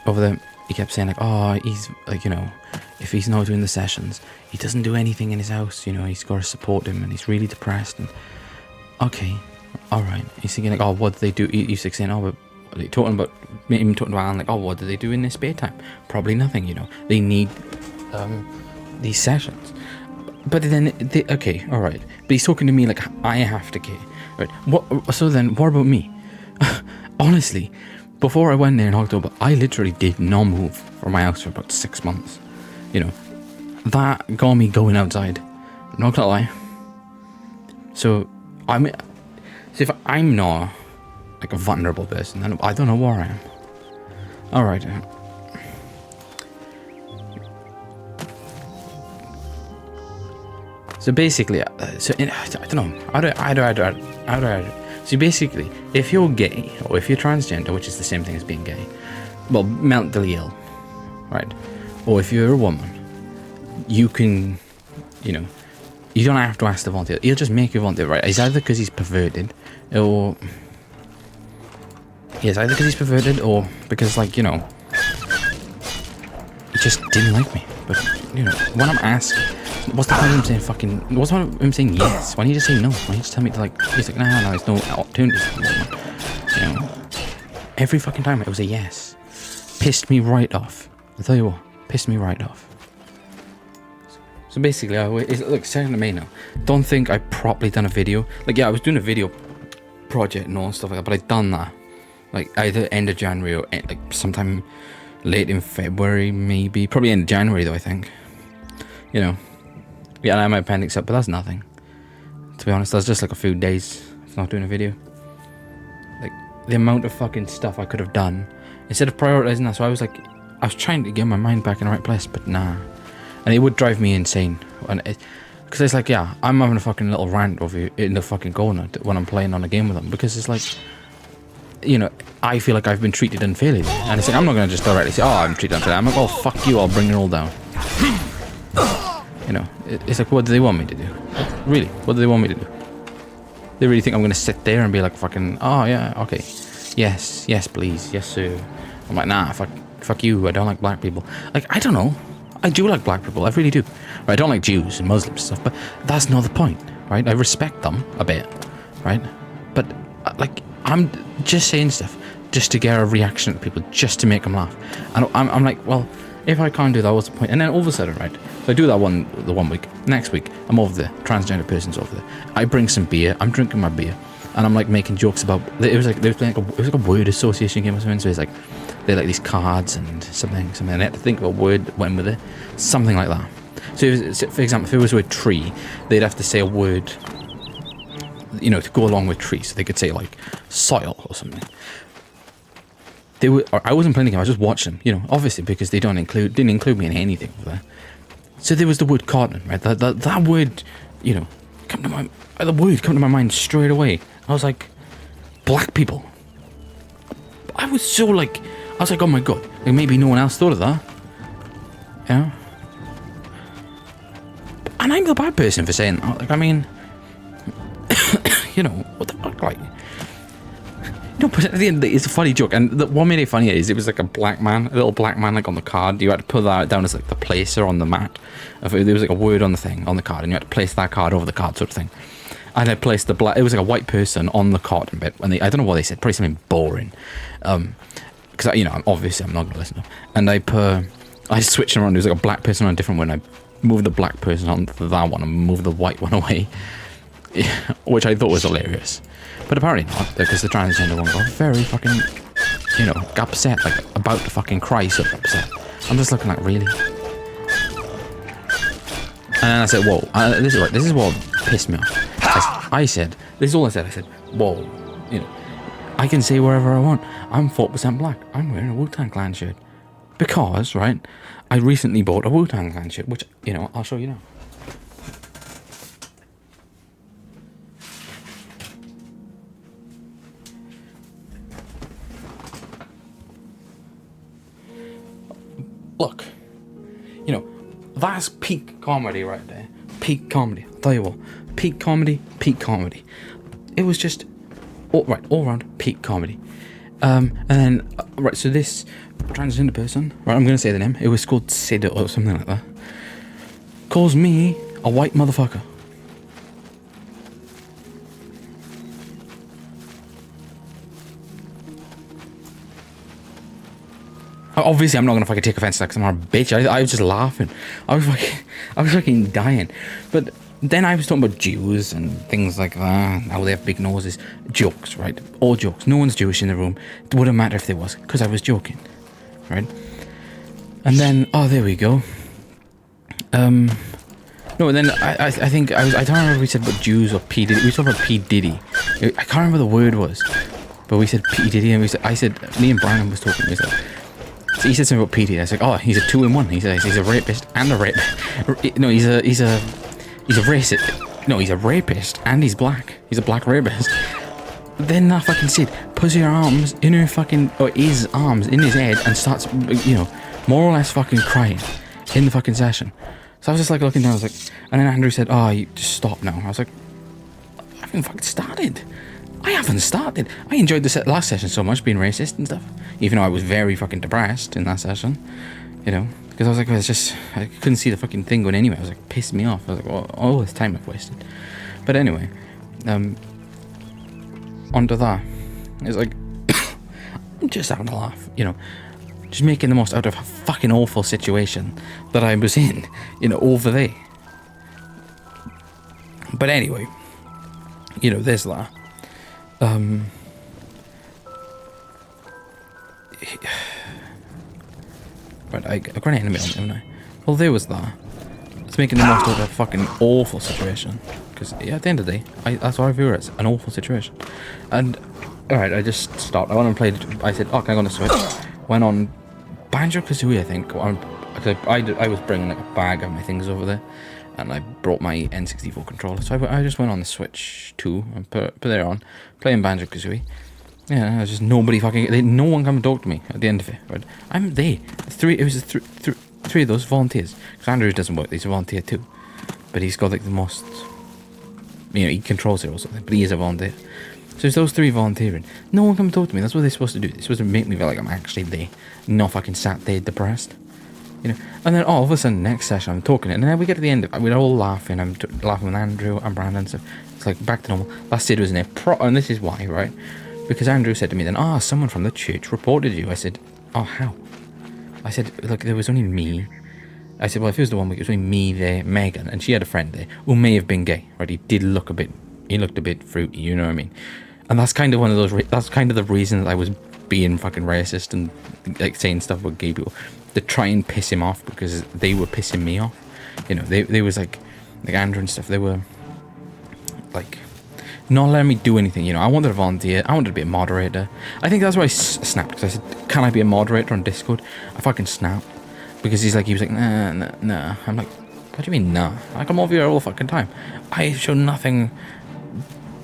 over there, he kept saying like, oh, he's like, you know, if he's not doing the sessions, he doesn't do anything in his house, you know, he's got to support him and he's really depressed. And okay, alright. He's thinking like, oh, what do they do? He's like saying, oh, but they're talking about him talking to Alan like, oh, what do they do in their spare time? Probably nothing, you know. They need these sessions. But then okay, alright. But he's talking to me like I have to care. Right. So then what about me? Honestly, before I went there in October, I literally did not move from my house for about 6 months. You know, that got me going outside. I'm not gonna lie. So if I'm not like a vulnerable person, then I don't know where I am. Alright. So basically, I don't know. So basically, if you're gay or if you're transgender, which is the same thing as being gay, well, mentally ill, right? Or if you're a woman, you can, you know, you don't have to ask to volunteer. He'll just make you volunteer, right? It's either because he's perverted, or or because, like, you know, he just didn't like me. But you know, when I'm asked, what's the point of him saying fucking? What's the point of him saying yes? Why don't you just say no? Why don't you just tell me to, like? He's like, no, there's no opportunities at the moment. You know, every fucking time it was a yes. Pissed me right off. I'll tell you what, pissed me right off. So basically, look, 2nd of May now. Don't think I properly done a video. Like, yeah, I was doing a video project and all and stuff like that, but I'd done that like either end of January or like sometime late in February, maybe. Probably end of January though, I think. You know. Yeah, and I had my appendix up, but that's nothing. To be honest, that's just like a few days of not doing a video. Like, the amount of fucking stuff I could have done instead of prioritizing that. So I was like, I was trying to get my mind back in the right place, but nah. And it would drive me insane. Because it's like, yeah, I'm having a fucking little rant over you in the fucking corner when I'm playing on a game with them. Because it's like, you know, I feel like I've been treated unfairly. And it's like, I'm not going to just directly say, oh, I'm treated unfairly. I'm like, oh, fuck you, I'll bring it all down. You know, it's like, what do they want me to do? Really, what do they want me to do? They really think I'm going to sit there and be like, fucking, oh, yeah, okay. Yes, please, yes, sir. I'm like, nah, fuck you, I don't like black people. Like, I don't know. I do like black people, I really do. I don't like Jews and Muslims and stuff, but that's not the point, right? I respect them a bit, right? But, like, I'm just saying stuff just to get a reaction to people, just to make them laugh. And I'm like, well, if I can't do that, what's the point? And then all of a sudden, right, so I do that the one week. Next week, I'm over there, transgender person's over there. I bring some beer, I'm drinking my beer, and I'm like making jokes about, it was like, they were playing it was like a word association game or something, so it's like, they like these cards and something, and I had to think of a word that went with it, something like that. So, for example, if it was the word tree, they'd have to say a word, you know, to go along with tree. So they could say like soil or something. I wasn't playing the game. I was just watching them, you know, obviously because they didn't include me in anything over there. So there was the word cotton, right? That word, you know, come to my mind straight away. I was like, black people. I was like, oh my god, like maybe no one else thought of that. Yeah. And I'm the bad person for saying that. Like, I mean, you know, what the fuck, like, you know, but at the end, it's a funny joke. And what made it funny is it was like a little black man, like on the card. You had to put that down as like the placer on the mat. There was like a word on the thing, on the card, and you had to place that card over the card, sort of thing. And I placed it was like a white person on the cotton bit. When I don't know what they said, probably something boring. Because, you know, obviously I'm not going to listen to them. And I switched them around. There was like a black person on a different one. I moved the black person on that one and moved the white one away. Which I thought was hilarious. But apparently not, because the transgender one got very fucking, you know, got upset, like about to fucking cry, so upset. I'm just looking like, really? And then I said, whoa, this is what pissed me off. I said, this is all I said. I said, whoa, you know, I can say wherever I want. I'm 4% black. I'm wearing a Wu-Tang Clan shirt. Because, right, I recently bought a Wu-Tang Clan shirt, which, you know, I'll show you now. Look, you know, that's peak comedy right there. Peak comedy. I'll tell you what, peak comedy. It was just, all around peak comedy. And then, right, so this transgender person, right, I'm going to say the name, it was called Sid or something like that, calls me a white motherfucker. Obviously, I'm not gonna fucking take offense to that because I'm a bitch. I was just laughing. I was fucking dying. But then I was talking about Jews and things like that. How they have big noses. Jokes, right? All jokes. No one's Jewish in the room. It wouldn't matter if there was, because I was joking, right? And then, oh, there we go. No, and then I think I don't remember if we said about Jews or P Diddy. We talked about P Diddy. I can't remember the word was, but we said P Diddy, and I said me and Brian was talking. So he said something about P Diddy. I was like, oh, he's a 2-in-1. He says he's a rapist and a No, he's a racist. No, he's a rapist and he's black. He's a black rapist. Then that fucking Sid puts her arms in her fucking, or his arms in his head and starts, you know, more or less fucking crying in the fucking session. So I was just like looking down, I was like, and then Andrew said, oh, you just stop now. I was like, I haven't fucking started. I enjoyed the last session so much, being racist and stuff. Even though I was very fucking depressed in that session, you know, because I was like, I couldn't see the fucking thing going anywhere. I was like, pissed me off. I was like, well, all this time I've wasted. But anyway, onto that. It's like, I'm just having a laugh, you know, just making the most out of a fucking awful situation that I was in, you know, over there. But anyway, you know, there's that. Right, I've got an enemy on me, haven't I? Well, there was that. It's making the most of a fucking awful situation. Because, yeah, at the end of the day, that's what I view it as, an awful situation. And, alright, I just stopped. I want to play, I said, oh, can I go on the Switch? went on Banjo-Kazooie, I think. I was bringing like a bag of my things over there, and I brought my N64 controller. So I just went on the Switch 2 and put it on, playing Banjo-Kazooie. Yeah, there's just nobody no one come and talk to me at the end of it. Right? I'm there. It was three of those volunteers. Because Andrew doesn't work, he's a volunteer too. But he's got like the most, he controls it or something, but he is a volunteer. So it's those 3 volunteering. No one come and talk to me. That's what they're supposed to do. They're supposed to make me feel like I'm actually there, not fucking sat there depressed. And then all of a sudden, next session, I'm talking, and then we get to the end of it, we're all laughing. I'm laughing with Andrew and Brandon, so it's like back to normal. Last Sid was in there, and this is why, right? Because Andrew said to me then, someone from the church reported you. I said, how? I said, look, there was only me. I said, well, if it was the 1 week, it was only me there, Megan, and she had a friend there who may have been gay, right? He looked a bit fruity, you know what I mean? And that's kind of that's kind of the reason that I was being fucking racist and like saying stuff about gay people, to try and piss him off, because they were pissing me off. They was like Andrew and stuff, they were like not letting me do anything. I wanted to volunteer, I wanted to be a moderator. I think that's why I snapped, because I said, can I be a moderator on Discord? I fucking snapped, because he was like, nah. I'm like, what do you mean nah? I come over here all the fucking time. I show nothing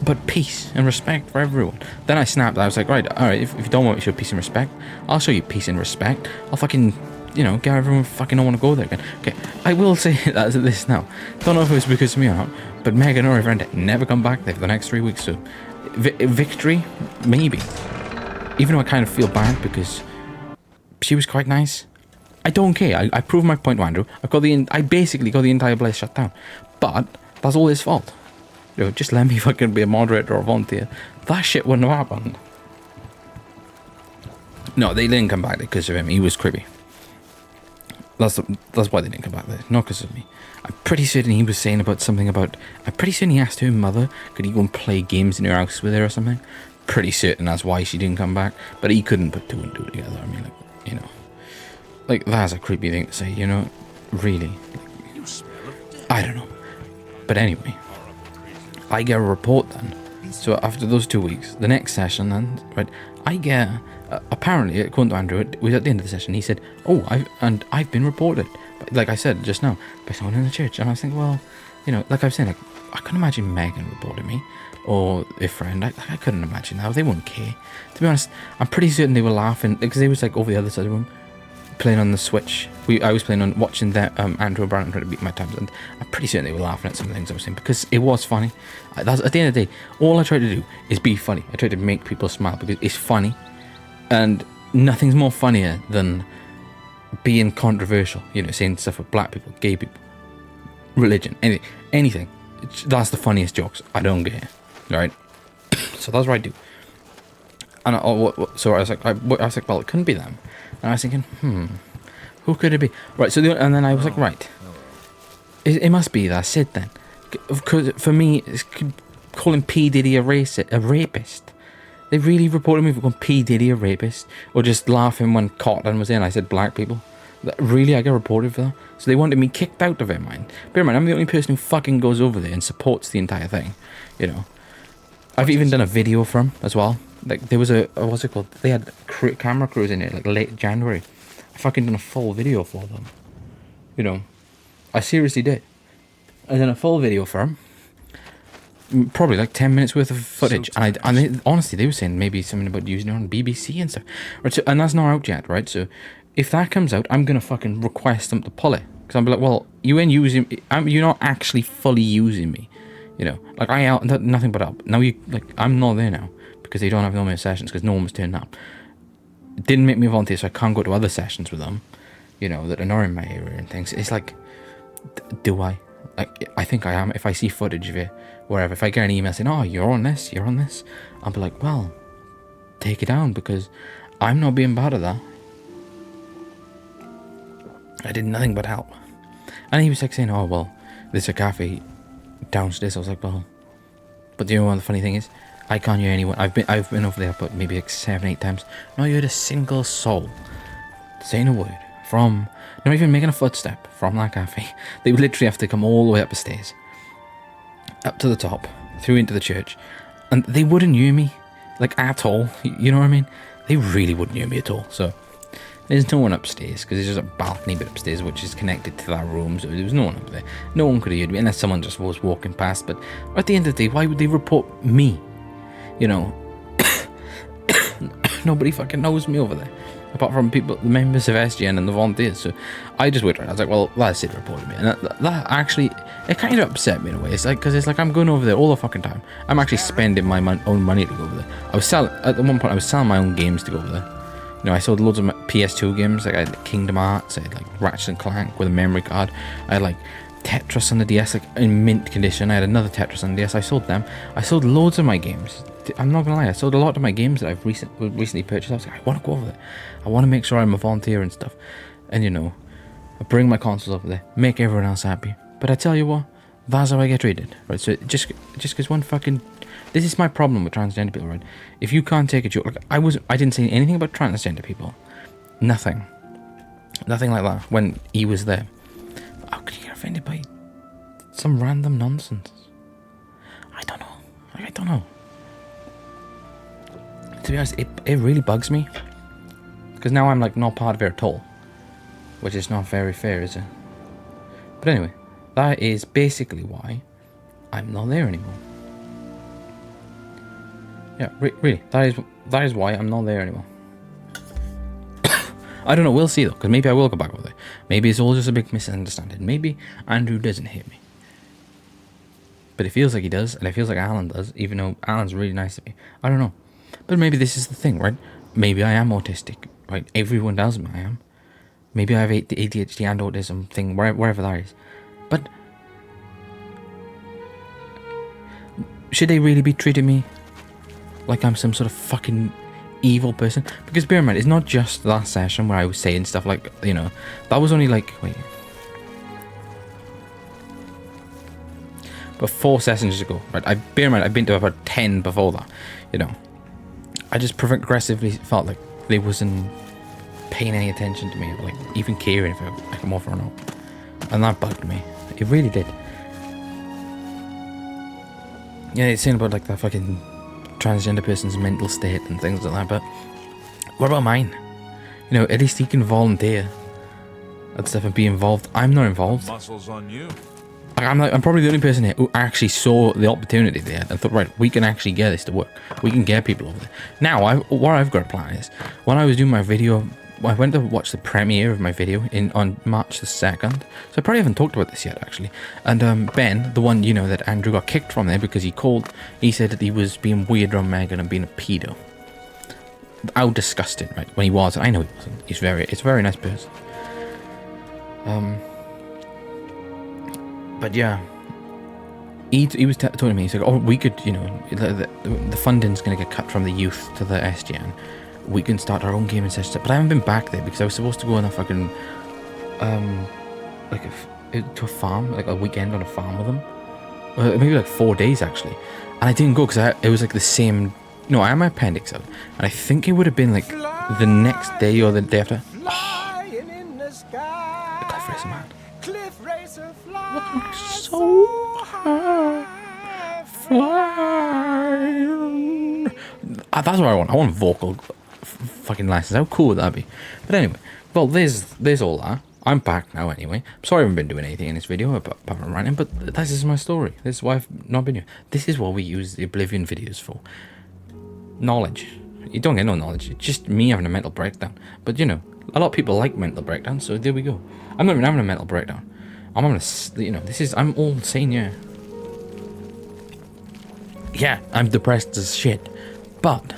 but peace and respect for everyone. Then I snapped. I was like, right, alright, if you don't want me to show peace and respect, I'll show you peace and respect. I'll fucking, get everyone fucking don't want to go there again. Okay, I will say this now. Don't know if it was because of me or not, but Megan or her friend never come back there for the next 3 weeks, so victory, maybe. Even though I kind of feel bad, because she was quite nice. I don't care. I proved my point to Andrew. I basically got the entire place shut down. But that's all his fault. Just let me fucking be a moderator or a volunteer. That shit wouldn't have happened. No, they didn't come back there because of him. He was creepy. That's why they didn't come back there. Not because of me. I'm pretty certain he was saying I'm pretty certain he asked her mother, could he go and play games in her house with her or something? Pretty certain that's why she didn't come back. But he couldn't put 2 and 2 together. I mean, like, that's a creepy thing to say, really. I don't know. But anyway, I get a report then. So after those 2 weeks, the next session then, right, I get, apparently, according to Andrew, it was at the end of the session, he said, I've been reported, like I said just now, by someone in the church. And I was thinking, well, like I was saying, I couldn't imagine Megan reported me, or a friend. I couldn't imagine that. They wouldn't care. To be honest, I'm pretty certain they were laughing, because they was like over the other side of the room, playing on the Switch. I was playing on, watching that Andrew and Brandon trying to beat my times, and I'm pretty certain they were laughing at some things I was saying, because it was funny. At the end of the day, all I try to do is be funny. I try to make people smile, because it's funny, and nothing's more funnier than being controversial, saying stuff about black people, gay people, religion, anything. That's the funniest jokes. I don't get it, right? So that's what I do. And so I was like, well, it couldn't be them. And I was thinking, who could it be? Right, so and then I was like, right, it must be that Sid then. Because for me, it's calling P. Diddy a rapist. They really reported me for calling P. Diddy a rapist, or just laughing when Cotton was in. I said black people. Really, I got reported for that. So they wanted me kicked out of it, man. Bear in mind, I'm the only person who fucking goes over there and supports the entire thing. I've even done a video for them as well. Like, there was what's it called? They had camera crews in it, like late January. I fucking done a full video for them. I seriously did. I done a full video for them. Probably like 10 minutes worth of footage. And honestly, they were saying maybe something about using it on BBC and stuff. Right, so, and that's not out yet, right? So if that comes out, I'm going to fucking request them to pull it. Because I'm like, well, you ain't using me. You're not actually fully using me. Like, nothing but up. Now I'm not there now. Because they don't have no more sessions, because no one was turning up. It didn't make me a volunteer, so I can't go to other sessions with them, that are not in my area and things. It's like, do I? Like, I think I am. If I see footage of it, wherever, if I get an email saying, oh, you're on this, I'll be like, well, take it down, because I'm not being part of that. I did nothing but help. And he was like saying, oh, well, there's a cafe downstairs. I was like, well, but do you know what the funny thing is? I can't hear anyone. I've been over there, but maybe like 7-8 times. Not heard a single soul saying a word from, not even making a footstep from that cafe. They would literally have to come all the way up the stairs, up to the top, through into the church, and they wouldn't hear me, like, at all. You know what I mean? They really wouldn't hear me at all. So There's no one upstairs because there's just a balcony bit upstairs which is connected to that room, so there was no one up there. No one could have heard me unless someone just was walking past. But at the end of the day, why would they report me? You know, nobody fucking knows me over there apart from people, the members of SGN and the volunteers. So I just waited around. I was like, well, that's it, reported me. And that actually, it kind of upset me in a way. It's like, because it's like I'm going over there all the fucking time. I'm actually spending my own money to go over there. At one point I was selling my own games to go over there. You know, I sold loads of my PS2 games. Like I had Kingdom Hearts, I had like Ratchet and Clank with a memory card. I had like Tetris on the DS, like in mint condition. I had another Tetris on the DS. I sold them. I sold loads of my games. I'm not gonna lie, I sold a lot of my games that I've recently purchased. I was like, I want to go over there. I want to make sure I'm a volunteer and stuff. And you know, I bring my consoles over there, make everyone else happy. But I tell you what, that's how I get treated, right? So just because one fucking, this is my problem with transgender people, right? If you can't take a joke, like I didn't say anything about transgender people, nothing like that when he was there. How could you get offended by some random nonsense? I don't know. To be honest, it really bugs me. Because now I'm like not part of it at all. Which is not very fair, is it? But anyway, that is basically why I'm not there anymore. Yeah, really, that is why I'm not there anymore. I don't know, we'll see though, because maybe I will go back over there. Maybe it's all just a big misunderstanding. Maybe Andrew doesn't hate me. But it feels like he does, and it feels like Alan does, even though Alan's really nice to me. I don't know. But maybe this is the thing, right? Maybe I am autistic, right? Everyone tells me I am. Maybe I have ADHD and autism thing, wherever that is. But should they really be treating me like I'm some sort of fucking evil person? Because bear in mind, it's not just that session where I was saying stuff like, you know, that was only like, wait. But 4 sessions ago, right? Bear in mind, I've been to about 10 before that, you know. I just progressively felt like they wasn't paying any attention to me, or like even caring if I come off or not. And that bugged me. It really did. Yeah, it's saying about like that fucking transgender person's mental state and things like that, but what about mine? You know, at least he can volunteer and stuff and be involved. I'm not involved. Muscles on you. I'm probably the only person here who actually saw the opportunity there and thought, right, we can actually get this to work. We can get people over there. Now, what I've got a plan is, when I was doing my video, I went to watch the premiere of my video on March the 2nd. So I probably haven't talked about this yet, actually. And Ben, the one, you know, that Andrew got kicked from there because he said that he was being weird on Megan and being a pedo. How disgusting, right? When he was, I know he wasn't. It's a very nice person. But yeah, he was telling me, he's like, oh, we could, you know, the funding's going to get cut from the youth to the SGN. We can start our own gaming session. But I haven't been back there because I was supposed to go on a fucking, to a farm, like a weekend on a farm with them. Maybe like 4 days actually. And I didn't go because it was like the same, no, I had my appendix out. And I think it would have been like the next day or the day after. Flying in the sky. The Cliff Racer man. Cliff Racer fly So high, flying. That's what I want. I want vocal fucking license. How cool would that be? But anyway, well, there's all that. I'm back now anyway. I'm sorry I haven't been doing anything in this video apart from ranting, but this is my story. This is why I've not been here. This is what we use the Oblivion videos for. Knowledge. You don't get no knowledge. It's just me having a mental breakdown. But you know, a lot of people like mental breakdowns, so there we go. I'm not even having a mental breakdown. I'm having a, you know, I'm all sane, yeah. Yeah, I'm depressed as shit. But,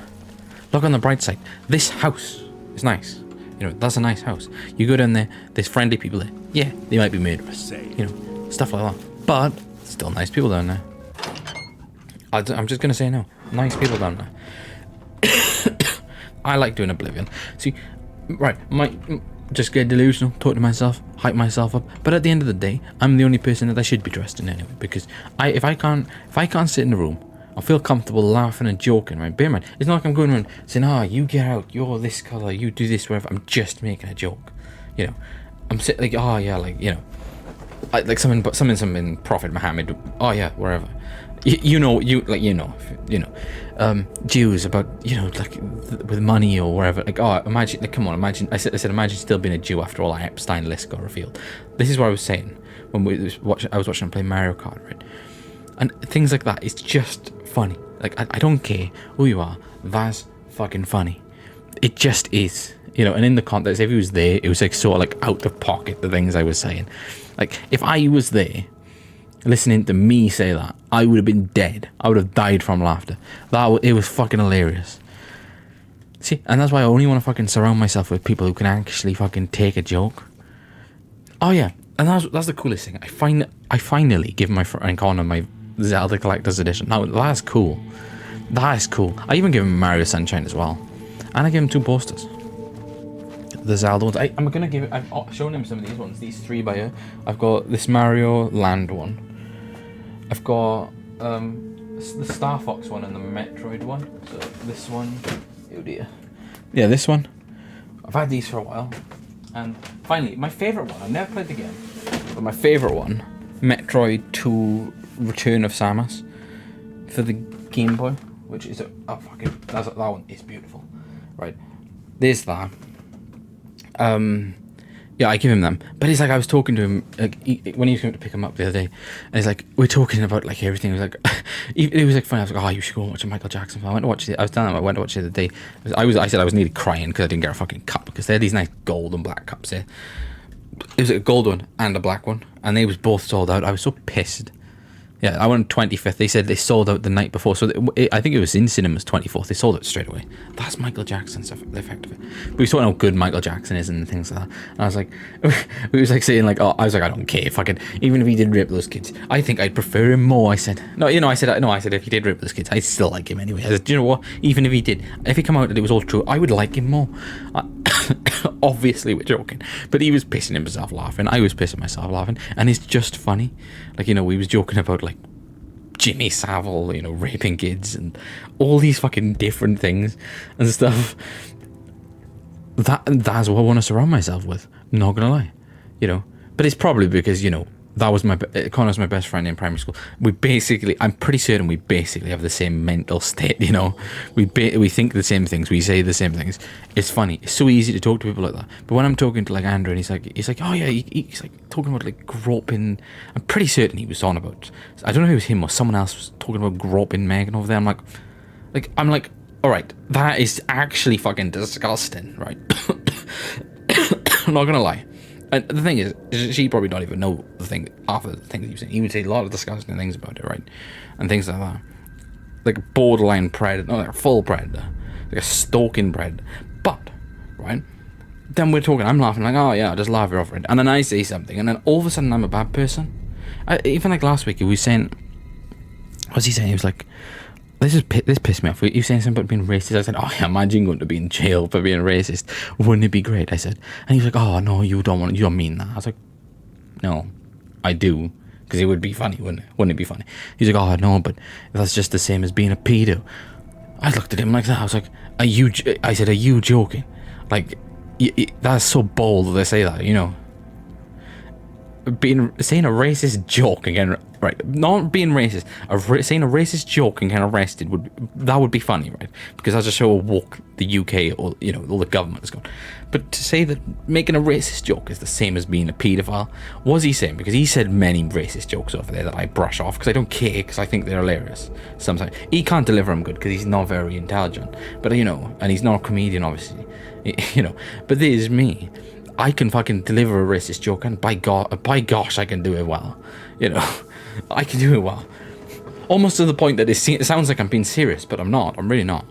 look on the bright side. This house is nice. You know, that's a nice house. You go down there, there's friendly people there. Yeah, they might be murderers. You know, stuff like that. But, still nice people down there. I'm just gonna say no. Nice people down there. I like doing Oblivion. See, right, just get delusional, talk to myself, hype myself up. But at the end of the day, I'm the only person that I should be trusting anyway. Because if I can't sit in a room, I feel comfortable laughing and joking, right? Bear in mind, it's not like I'm going around saying, you get out, you're this colour, you do this, whatever. I'm just making a joke, you know. I'm sitting like, you know, like something Prophet Muhammad, yeah, wherever. Jews about, like with money or whatever. Like, oh, imagine, like, come on, imagine. I said, imagine still being a Jew after all that Epstein list got revealed. This is what I was saying when I was watching him play Mario Kart, right? And things like that. It's just funny. Like, I don't care who you are. That's fucking funny. It just is, And in the context, if he was there, it was like sort of like out of pocket, the things I was saying. Like, if I was there listening to me say that, I would have been dead. I would have died from laughter. It was fucking hilarious. See, and that's why I only want to fucking surround myself with people who can actually fucking take a joke. Oh yeah, and that's the coolest thing. I finally give my friend Connor my Zelda Collector's Edition. Now that's cool. That is cool. I even give him Mario Sunshine as well, and I give him 2 posters. The Zelda ones. I'm gonna give it. I've shown him some of these ones. These 3 by here. I've got this Mario Land one. I've got the Star Fox one and the Metroid one. So this one. Oh dear. Yeah, this one. I've had these for a while, and finally, my favorite one. I've never played the game, but my favorite one, Metroid 2: Return of Samus, for the Game Boy, which is that one is beautiful, right? There's that. Yeah, I give him them. But it's like I was talking to him when he was going to pick him up the other day, and he's like, we're talking about like everything. He was like, it was like funny. I was like, oh, you should go and watch a Michael Jackson film. I went to watch it. I was telling him I went to watch it the other day. I said I was nearly crying because I didn't get a fucking cup, because they had these nice gold and black cups there. It was a gold one and a black one, and they was both sold out. I was so pissed. Yeah, I went 25th. They said they sold out the night before, so I think it was in cinemas 24th. They sold it straight away. That's Michael Jackson's the effect of it. But we saw how good Michael Jackson is and things like that. And I was like, we was like saying like, oh, I was like, I don't care. Fucking, even if he did rape those kids, I think I'd prefer him more. I said, I said if he did rape those kids, I still like him anyway. I said, do you know what? Even if he did, if he come out and it was all true, I would like him more. Obviously, we're joking, but he was pissing himself laughing. I was pissing myself laughing, and it's just funny. Like, we was joking about like Jimmy Savile, raping kids and all these fucking different things and stuff. That's what I want to surround myself with. Not gonna lie, But it's probably because that was Connor's my best friend in primary school. I'm pretty certain we basically have the same mental state. We think the same things, we say the same things. It's funny. It's so easy to talk to people like that. But when I'm talking to like Andrew, and he's like, oh yeah, he's like talking about like groping. I'm pretty certain he was on about. I don't know if it was him or someone else was talking about groping Megan over there. I'm like, all right, that is actually fucking disgusting, right? I'm not gonna lie. And the thing is, she probably don't even know half of the things he was saying. He would say a lot of disgusting things about it, right? And things like that. Like borderline predator, not like a full predator. Like a stalking predator. But, right? Then we're talking, I'm laughing like, oh yeah, I'll just laugh it off it. And then I say something, and then all of a sudden I'm a bad person. Even like last week, he was saying, what was he saying? He was like, this pissed me off. You saying something about being racist? I said, oh yeah, imagine going to be in jail for being racist. Wouldn't it be great? I said. And he was like, oh no, you don't mean that. I was like, no, I do. Because it would be funny, wouldn't it? Wouldn't it be funny? He's like, oh no, but that's just the same as being a pedo. I looked at him like that. I was like, are you joking? Like, that's so bold that they say that, saying a racist joke again, right? Not being racist, saying a racist joke and getting arrested would be funny, right? Because that's just how woke the UK or all the government has gone. But to say that making a racist joke is the same as being a paedophile, what was he saying? Because he said many racist jokes over there that I brush off because I don't care, because I think they're hilarious. Sometimes he can't deliver them good because he's not very intelligent, but and he's not a comedian, obviously, But there's me. I can fucking deliver a racist joke, and by gosh, I can do it well. I can do it well. Almost to the point that it sounds like I'm being serious, but I'm not. I'm really not.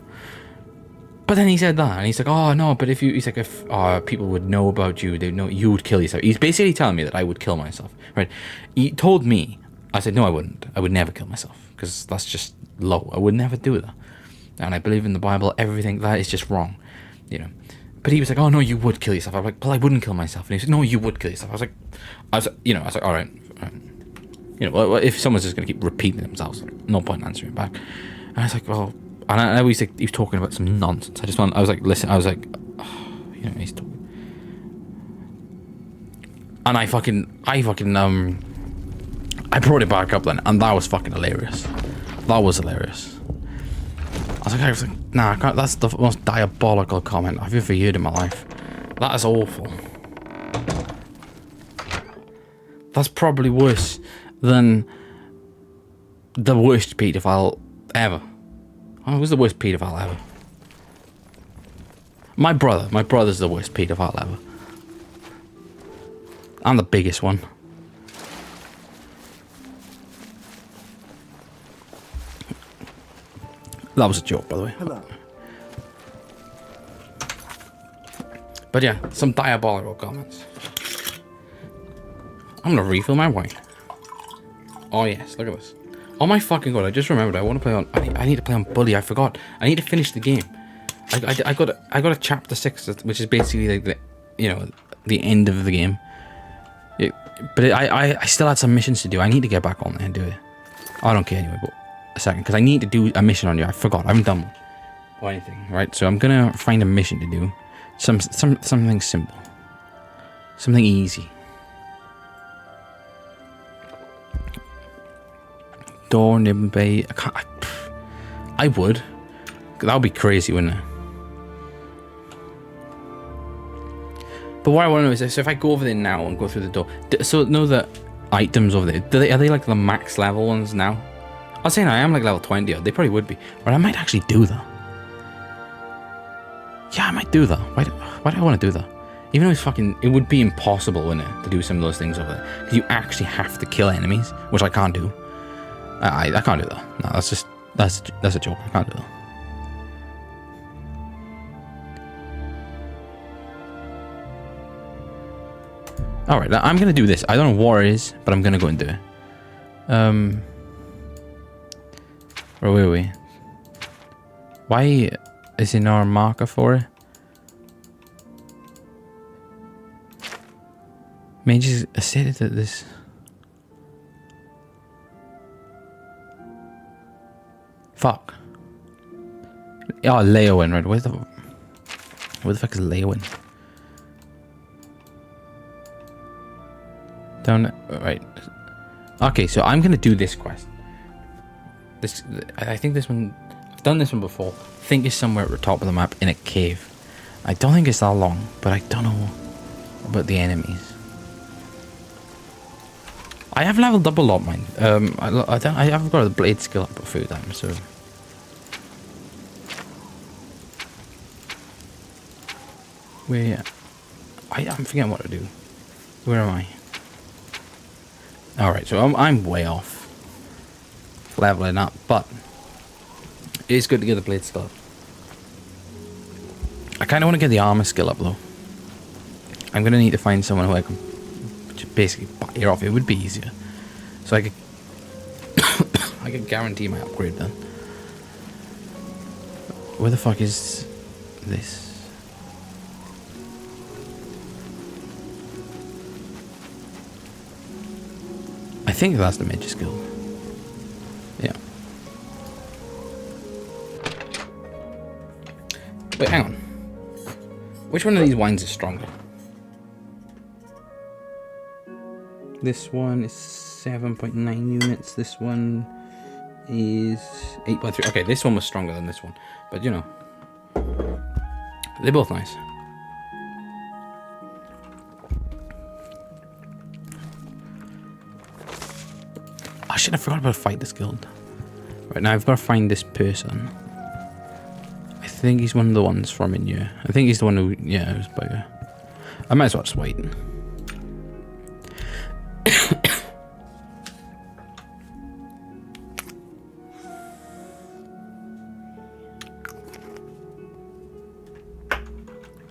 But then he said that, and he's like, oh no, but if people would know about you, they'd know you would kill yourself. He's basically telling me that I would kill myself, right? He told me, I said, no, I wouldn't. I would never kill myself, because that's just low. I would never do that. And I believe in the Bible, everything, that is just wrong, But he was like, oh no, you would kill yourself. I was like, well, I wouldn't kill myself. And he said, no, you would kill yourself. I was like, all right. Well, if someone's just going to keep repeating themselves, no point in answering back. And I was like, well, and I always think he was talking about some nonsense. I was like, listen, oh, he's talking. And I brought it back up then, and that was fucking hilarious. That was hilarious. I was like, nah, I can't, that's the most diabolical comment I've ever heard in my life. That is awful. That's probably worse than the worst paedophile ever. Oh, who's the worst paedophile ever? My brother's the worst paedophile ever. I'm the biggest one. That was a joke, by the way. Hello. But yeah, some diabolical comments. I'm gonna refill my wine. Oh yes, look at this. Oh my fucking god! I just remembered. I want to play on. I need to play on Bully. I forgot. I need to finish the game. I got a chapter 6, which is basically like the, you know, the end of the game. But I still had some missions to do. I need to get back on there and do it. I don't care anyway. But a second, because I need to do a mission on you. I forgot. I haven't done one or anything. Right. So I'm gonna find a mission to do. Something simple. Something easy. Door Nibben Bay. I would. That would be crazy, wouldn't it? But what I want to know is, so if I go over there now and go through the door, so know the items over there, are they like the max level ones now? I was saying I am like level 20, they probably would be, but I might actually do that. Yeah, I might do that. Why do I want to do that? Even though it would be impossible, wouldn't it, to do some of those things over there? Because you actually have to kill enemies, which I can't do. I can't do that. No, that's a joke. I can't do that. Alright, I'm gonna do this. I don't know what it is, but I'm gonna go and do it. Where were we? Why is there no marker for it? Mages stated that this... Fuck. Oh, Leowin, right? Where the fuck is Leowin? Down, right. Okay, so I'm gonna do this quest. I think this one, I've done this one before. I think it's somewhere at the top of the map in a cave. I don't think it's that long, but I don't know about the enemies. I have leveled up a lot, mind. I have got a blade skill up a few times, so. Where? I'm forgetting what to do. Where am I? Alright, so I'm way off leveling up, but it is good to get the blade skill up. I kind of want to get the armor skill up though. I'm going to need to find someone who I can just basically buy her off. It would be easier. So I could I could guarantee my upgrade then. Where the fuck is this? I think that's the Mage's Guild. Yeah. Wait, hang on. Which one of these wines is stronger? This one is 7.9 units. This one is 8.3. Okay, this one was stronger than this one. But, you know. They're both nice. Oh shit, I forgot about Fight this guild. Right, now I've got to find this person. I think he's one of the ones from in here. I think he's the one who, yeah, it was bugger. I might as well just wait.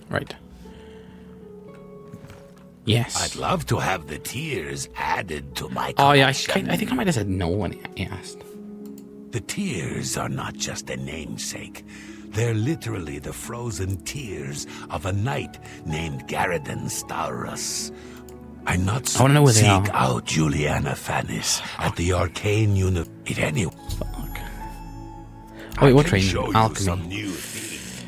Right. Yes. I'd love to have the tears added to my collection. Oh yeah, I think I might have said no when he asked. The tears are not just a namesake. They're literally the frozen tears of a knight named Garridan Staurus. I not I want to know where they seek are. out Juliana Fannis at the Arcane It any. Fuck. Wait, what training? Show you Alchemy. some new things.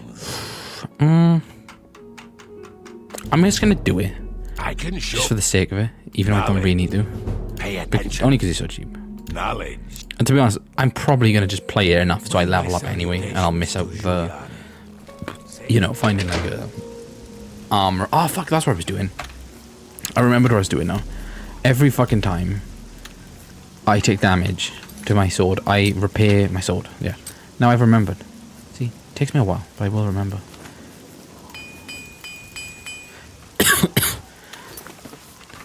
I'm just gonna do it. I can show Just for the sake of it, even though I don't really need to. Pay attention. Only because it's so cheap. Knowledge. And to be honest, I'm probably going to just play it enough so I level up anyway, and I'll miss out the, you know, finding like a armor. Oh, fuck, that's what I was doing. I remembered what I was doing now. Every fucking time I take damage to my sword, I repair my sword. Yeah. Now I've remembered. See, it takes me a while, but I will remember.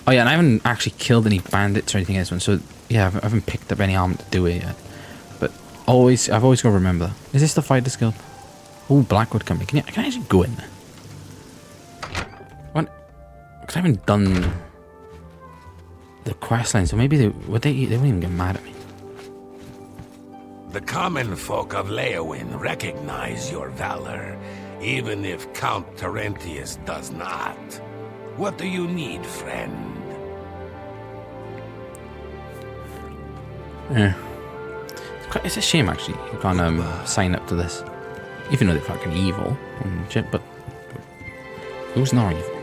Oh yeah, and I haven't actually killed any bandits or anything in this one, so yeah, I haven't picked up any armor to do it yet. But I've always got to remember. Is this the Fighter's Guild? Oh, Blackwood Company. Can I actually go in there? What? Because I haven't done the quest line, so maybe they wouldn't even get mad at me. The common folk of Leowin recognize your valor, even if Count Terentius does not. What do you need, friend? Yeah. It's a shame, actually. You can't sign up to this. Even though they're fucking evil and shit, but who's not evil?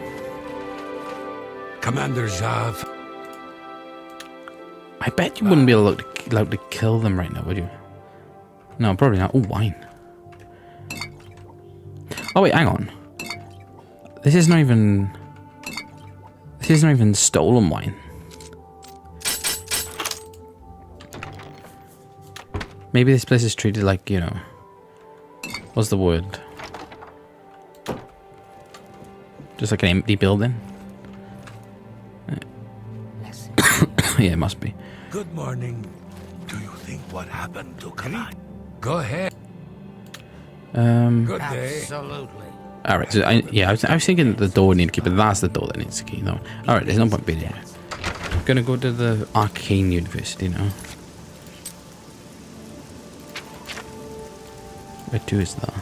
Commander Jav. I bet you wouldn't be allowed to kill them right now, would you? No, probably not. Oh, wine. Oh, wait, hang on. This is not even stolen wine. Maybe this place is treated like, you know, what's the word? Just like an empty building? Yeah, it must be. Good morning. Do you think what happened to Kalan? Go ahead. Good day. Absolutely. Alright, so I was thinking the door would need to keep, but that's the door that needs to keep. No. Alright, there's no point being here. I'm gonna go to the Arcane University now. Where to is that?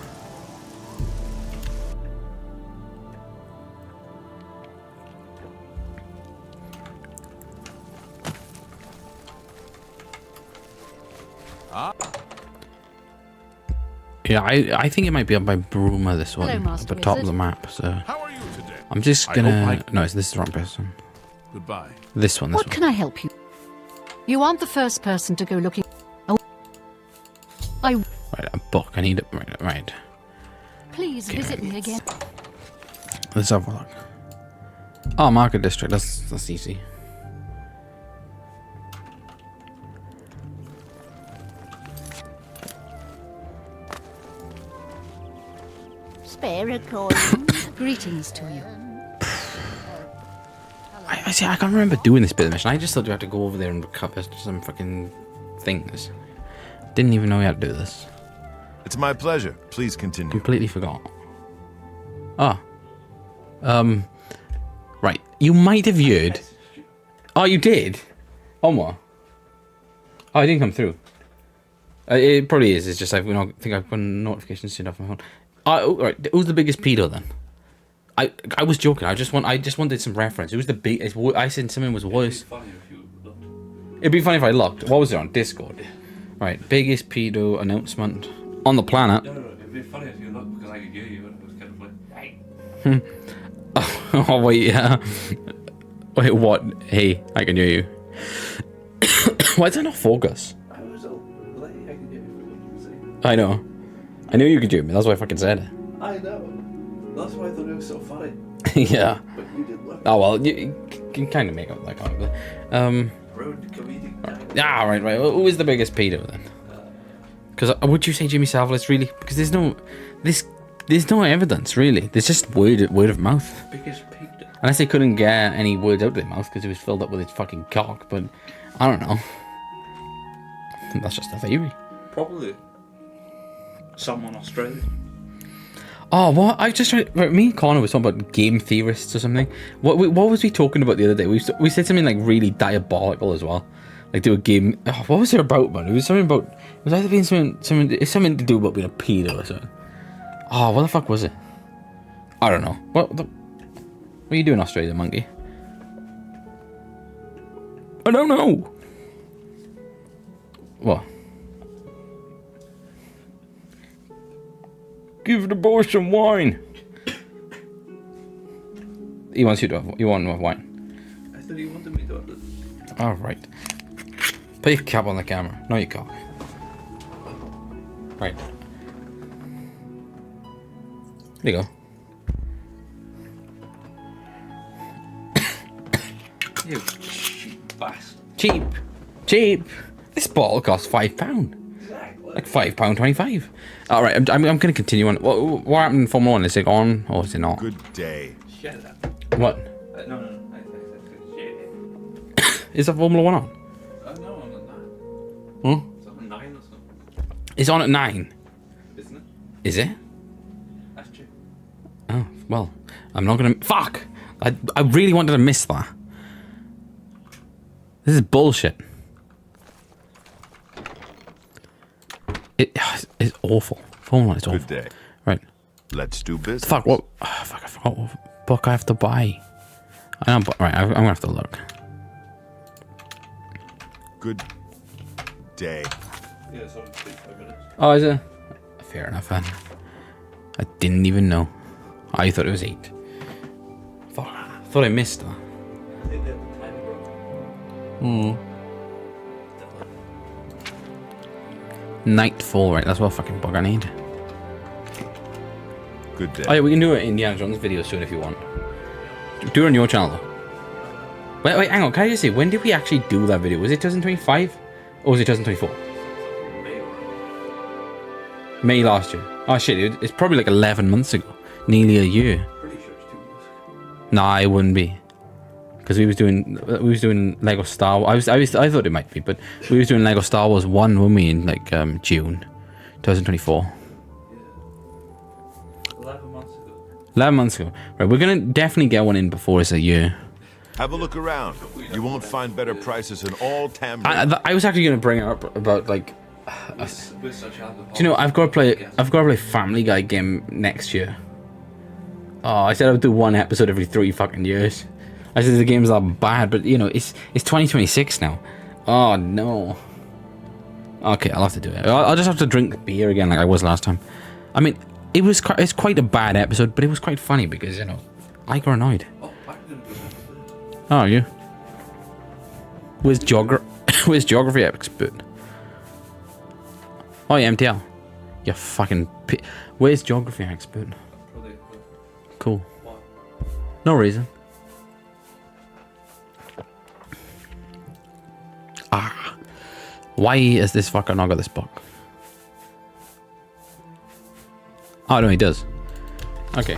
Yeah, I think it might be up by Bruma, this one. Hello, up Master at the top of Wizard. the map, so... How are you today? I'm just I gonna... hope No, this is the wrong person. Goodbye. This one, this What one. can I help you? You aren't the first person to go looking. Oh, Right, a book. I need it. Right. please Okay. visit me again. Let's have a look. Oh, Market District. That's easy. Spare a coin. Greetings to you. I see. I can't remember doing this bit of the mission. I just thought you had to go over there and recover some fucking things. Didn't even know we had to do this. It's my pleasure. Please continue. Completely forgot. Oh. Right. You might have heard. Oh, you did? Omar. Oh, it didn't come through. It probably is. It's just I think I've got notifications turned off my phone. Oh, right. Who's the biggest pedo then? I was joking. I just wanted some reference. Who's the biggest? I said someone was worse. It'd be funny if I looked. What was it on Discord? Right. Biggest pedo announcement on the planet. No, it'd be funny if you looked because I could hear you and it was kind of like, Oh wait, yeah. Wait, what? Hey, I can hear you. Why does it not focus? I was I could hear everything you were saying. I know. I knew you could hear me. That's why I fucking said it. I know. That's why I thought it was so funny. Yeah. But you did look. Oh well, you can kind of make up that kind of. Rude comedic guy. Ah, right. Well, who is the biggest pedo then? Because would you say Jimmy Savile is really? Because there's no evidence really. There's just word of mouth. Biggest pedo. Unless they couldn't get any words out of their mouth because it was filled up with its fucking cock. But I don't know. That's just a theory. Probably someone Australian. Oh, what? I just tried. Right, me and Connor was talking about game theorists or something. What was we talking about the other day? We said something like really diabolical as well. Like do a game. Oh, what was it about, man? It was something about. It was either being something to do about being a pedo or something. Oh, what the fuck was it? I don't know. What are you doing, Australia monkey? I don't know. What? Give the boy some wine. He wants you to have. You want to have wine. I thought he wanted me to have this. All right. Put your cap on the camera. No, you can't. Right. There you go. You cheap bastard. Cheap. Cheap. This bottle costs £5. Exactly. Like £5.25. All right, I'm going to continue on. What happened in Formula 1? Is it on or is it not? Good day. Shut up. What? No. Is that Formula 1 on? No, I'm not that. Hmm? It's on 9 or something. It's on at 9. Isn't it? Is it? That's true. Oh, well, I'm not going to... Fuck! I really wanted to miss that. This is bullshit. It's awful. Formula 1 is awful. Good day. Right. Let's do business. Fuck, what? Oh, fuck, I forgot what book I have to buy. I know, but right, I'm gonna have to look. Good day. Yeah, it's on 5 minutes. Oh, is it? Fair enough, then. I didn't even know. I thought it was 8. Fuck, I thought I missed that. I think they have the time broke. Nightfall, right? That's what fucking book I need. Good day. Oh yeah, we can do an Indiana Jones video soon if you want. Do it on your channel though. Wait, hang on. Can I just say, when did we actually do that video? Was it 2025? Or was it 2024? May last year. Oh shit, it's probably like 11 months ago. Nearly a year. Pretty sure it's 2 months. Nah, it wouldn't be. Because we was doing Lego Star Wars. I thought it might be, but we was doing Lego Star Wars 1, weren't we, in like June 2024. 11 months ago. 11 months ago. Right, we're gonna definitely get one in before it's a year. Have a look around. You won't find better prices in all Tamriel. I was actually gonna bring it up about like, With such alcohol. do you know, I've got to play Family Guy game next year. Oh, I said I would do one episode every 3 fucking years. I said the game's that bad, but you know, it's 2026 now. Oh no. Okay, I'll have to do it. I'll just have to drink beer again like I was last time. I mean, it's quite a bad episode, but it was quite funny because, you know, I got annoyed. Oh, I'm gonna do that. Oh, are you? Where's geography expert? Oh, yeah, MTL. You fucking where's geography expert? Probably. Cool. What? No reason. Ah. Why is this fucker not got this book? Oh, no, he does. Okay.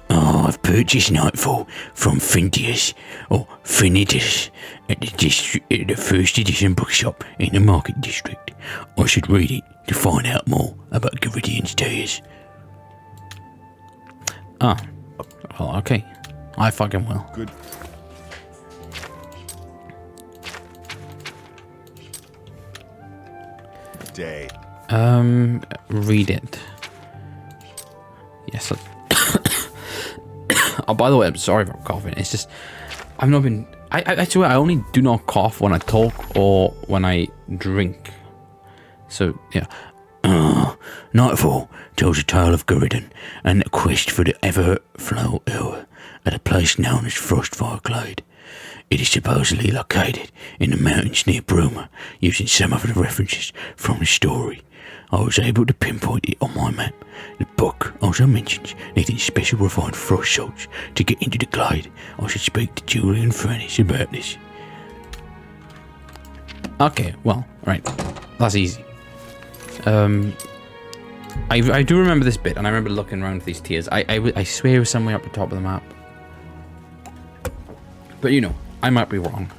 Oh, I've purchased Nightfall from Fintius, or Finitus, at the first edition bookshop in the Market District. I should read it to find out more about Garidian's tears. Ah. Oh, okay. I fucking will. Good. Day. Read it. Yes. Oh, by the way, I'm sorry for coughing. It's just, I've not been. I swear, I only do not cough when I talk or when I drink. So yeah. Nightfall tells a tale of Garidian and the quest for the ever-flow hour at a place known as Frostfire Glade. It is supposedly located in the mountains near Bruma, using some of the references from the story. I was able to pinpoint it on my map. The book also mentions needing special refined frost salts to get into the glade. I should speak to Julie and Frannis about this. Okay, well, right. That's easy. I do remember this bit, and I remember looking around for these tiers. I swear it was somewhere up the top of the map. But you know, I might be wrong.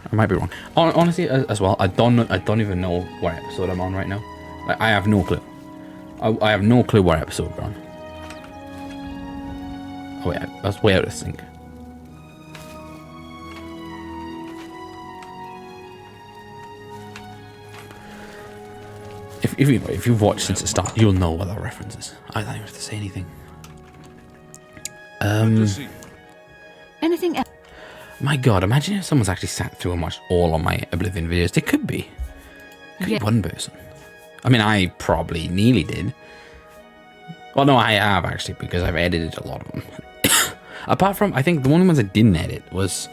Honestly, as well, I don't even know what episode I'm on right now. I have no clue. I have no clue what episode we're on. Oh wait, that's way out of sync. If you've watched since the start, you'll know what that reference is. I don't even have to say anything. Anything else? My God, imagine if someone's actually sat through and watched all of my Oblivion videos. They could be. Could be one person. I mean, I probably nearly did. Well, no, I have actually, because I've edited a lot of them. Apart from, I think the only ones I didn't edit was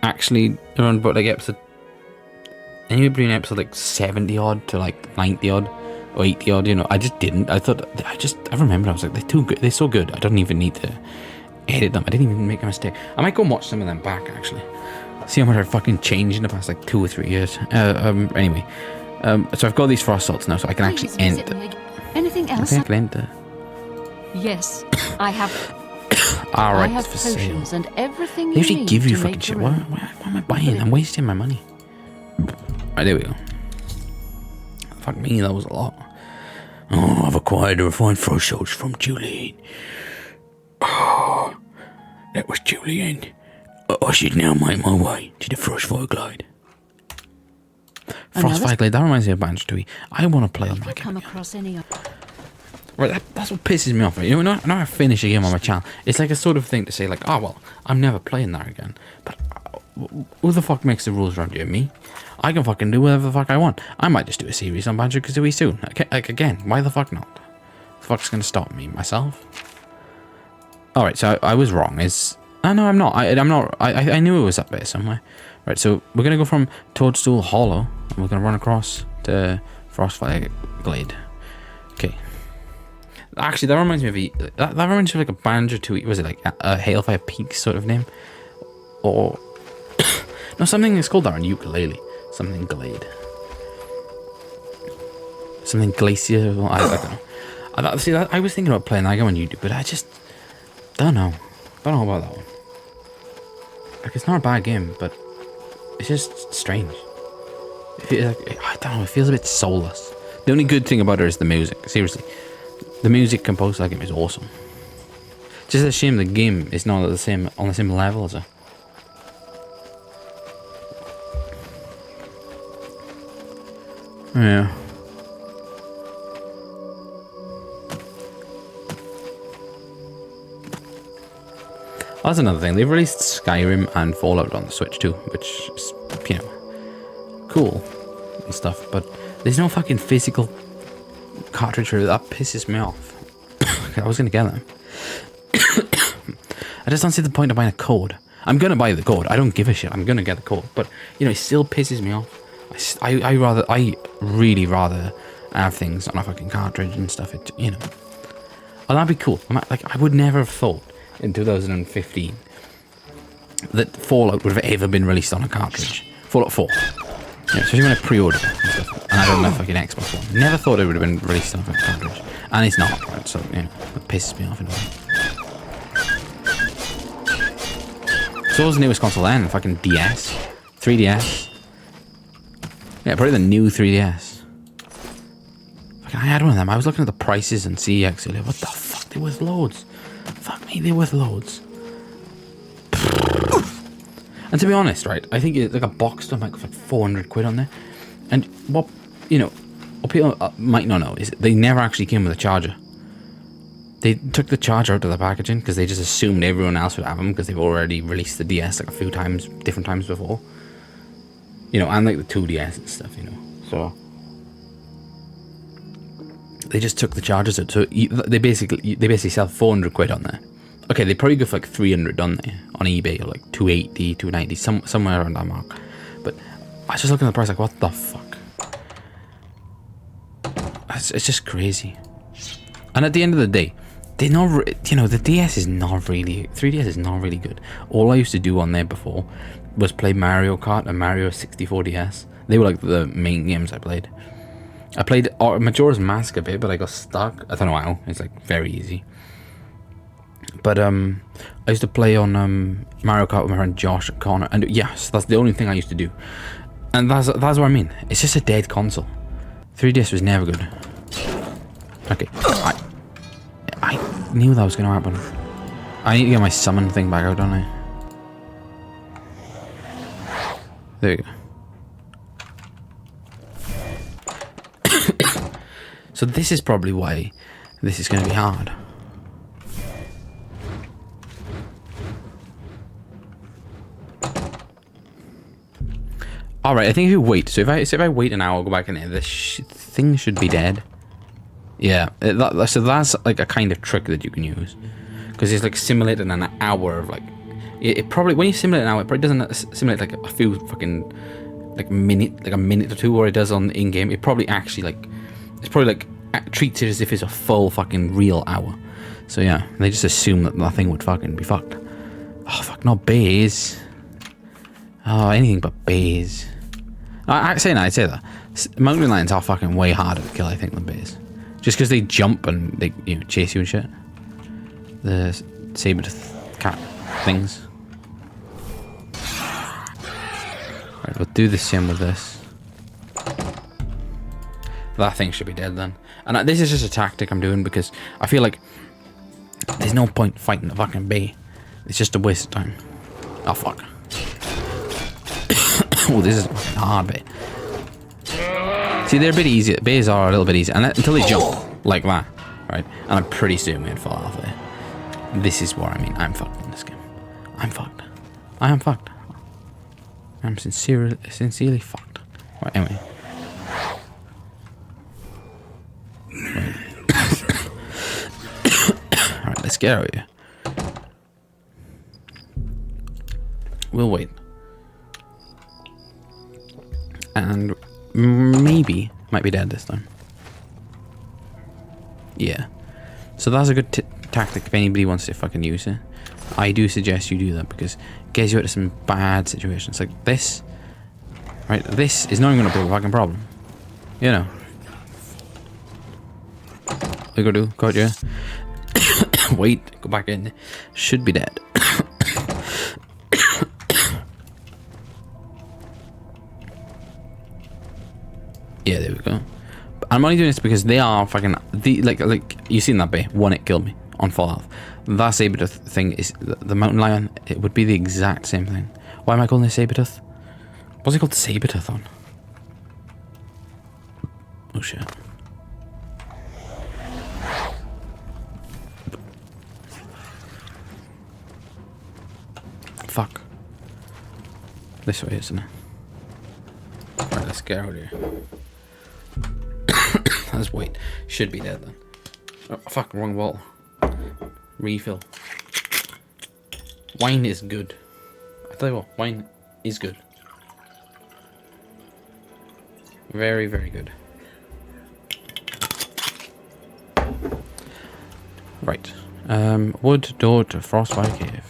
actually around about like episode anywhere between episode like 70 odd to like 90 odd or 80 odd. You know, I just didn't. I remember I was like, they're too good. They're so good. I don't even need to edit them. I didn't even make a mistake. I might go and watch some of them back actually. See how much I've fucking changed in the past like 2 or 3 years. Anyway, so I've got these frost salts now, so I can actually Please enter. visit me. Anything else? Okay, I can enter. Yes, I have. I Alright, have it's for sale. potions and everything They you usually need give you to fucking make shit. the What, room. what am I buying? I'm wasting my money. Right, there we go. Fuck me, that was a lot. Oh, I've acquired a refined frost salts from Julian. Oh, that was Julian. I should now make my way to the Frostfire Glade. Frostfire Glade, that reminds me of Banjo-Tooie. I want to play on that Come game. across any. Right, that's what pisses me off. You know, when I finish a game on my channel, it's like a sort of thing to say, like, oh, well, I'm never playing that again. But who the fuck makes the rules around here? Me? I can fucking do whatever the fuck I want. I might just do a series on Banjo-Kazooie soon. Like, again, why the fuck not? The fuck's gonna stop me? Myself? Alright, so I was wrong. No, I'm not. I'm not. I knew it was up there somewhere. Right, so we're gonna go from Toadstool Hollow, and we're gonna run across to Frostfire Glade. Okay. Actually, that reminds me of that reminds me of like a Banjo-Tooie. Was it like a Hailfire Peak sort of name, or no, something that's called that on ukulele. Something Glade. Something Glacier. I don't know. See, I was thinking about playing that game on YouTube, but I just don't know. Don't know about that one. Like, it's not a bad game, but it's just strange. I don't know. It feels a bit soulless. The only good thing about it is the music. Seriously. The music composed for that game is awesome. Just a shame the game is not on the same level as it. Yeah. That's another thing. They've released Skyrim and Fallout on the Switch too, which is, you know, cool and stuff. But there's no fucking physical cartridge for it. That pisses me off. I was gonna get them. I just don't see the point of buying a code. I'm gonna buy the code. I don't give a shit. I'm gonna get the code. But you know, it still pisses me off. I really rather have things on a fucking cartridge and stuff. It, you know, oh, that'd be cool. I would never have thought in 2015 that Fallout would have ever been released on a cartridge. Fallout 4. Yeah, especially when I pre-ordered it and stuff. And I don't know fucking Xbox One. Never thought it would have been released on a fucking cartridge. And it's not, right? So, you know, it pisses me off in a way. So what was the newest console then? Fucking DS? 3DS? Yeah, probably the new 3DS. Fucking, I had one of them. I was looking at the prices and CEX earlier. What the fuck? They're worth loads. Fuck me, they're worth loads. And to be honest, right, I think it's like a box stuff might cost like 400 quid on there. And what, you know, what people might not know is they never actually came with a charger. They took the charger out of the packaging because they just assumed everyone else would have them because they've already released the DS like a few times, different times before. You know, and like the 2DS and stuff, you know. So they just took the chargers out. So they basically sell 400 quid on there. Okay, they probably go for like 300 on there on eBay, or like 280, 290, somewhere around that mark. But I was just looking at the price like, what the fuck? It's just crazy. And at the end of the day, they're not, you know, the DS is not really, 3DS is not really good. All I used to do on there before was play Mario Kart and Mario 64 DS. They were like the main games I played. I played Majora's Mask a bit, but I got stuck. I don't know how. It's like very easy. But I used to play on Mario Kart with my friend Josh and Connor, and yes, that's the only thing I used to do. And that's what I mean. It's just a dead console. 3DS was never good. Okay, I knew that was gonna happen. I need to get my summon thing back out, don't I? There you go. So this is probably why this is gonna be hard. Alright, I think if you wait, so if I wait an hour, I'll go back in there, this thing should be dead. Yeah, so that's like a kind of trick that you can use. Because it's like simulating an hour of like, it probably, when you simulate an hour, it probably doesn't simulate like a few fucking like a minute or two, or it does on in game, it probably actually like treats it as if it's a full fucking real hour. So yeah, they just assume that nothing would fucking be fucked. Oh fuck, not bears. Oh, anything but bears. I'd say that. Mountain lions are fucking way harder to kill, I think, than bears. Just because they jump and they chase you and shit. The saber-tooth cat things. Right, we'll do the same with this. That thing should be dead then. And this is just a tactic I'm doing because I feel like there's no point fighting a fucking bee. It's just a waste of time. Oh fuck. Oh, this is a fucking hard bit. See, they're a bit easier. Bees are a little bit easier, and until they jump like that, right? And I'm pretty soon we'd fall off there. This is what I mean. I'm fucked in this game. I'm fucked. I am fucked. I'm sincerely fucked. Right, anyway. Right. Alright, let's get out of here. We'll wait. And maybe might be dead this time. Yeah. So that's a good tactic if anybody wants to fucking use it. I do suggest you do that because it gets you out of some bad situations. Like this. Right, this is not even going to be a fucking problem. You know. What you gonna do? Got you. Wait, go back in. Should be dead. Yeah, there we go. I'm only doing this because they are fucking like you seen that bay. One it killed me on full health. That saber-tooth thing is the mountain lion. It would be the exact same thing. Why am I calling it saber-tooth? What's it called saber-tooth on? Oh shit. Fuck. This way, isn't it? Right, let's get out of here. Let's wait. Should be dead then. Oh, fuck, wrong bottle. Refill. Wine is good. I tell you what, wine is good. Very, very good. Right. Wood door to Frostfire Cave.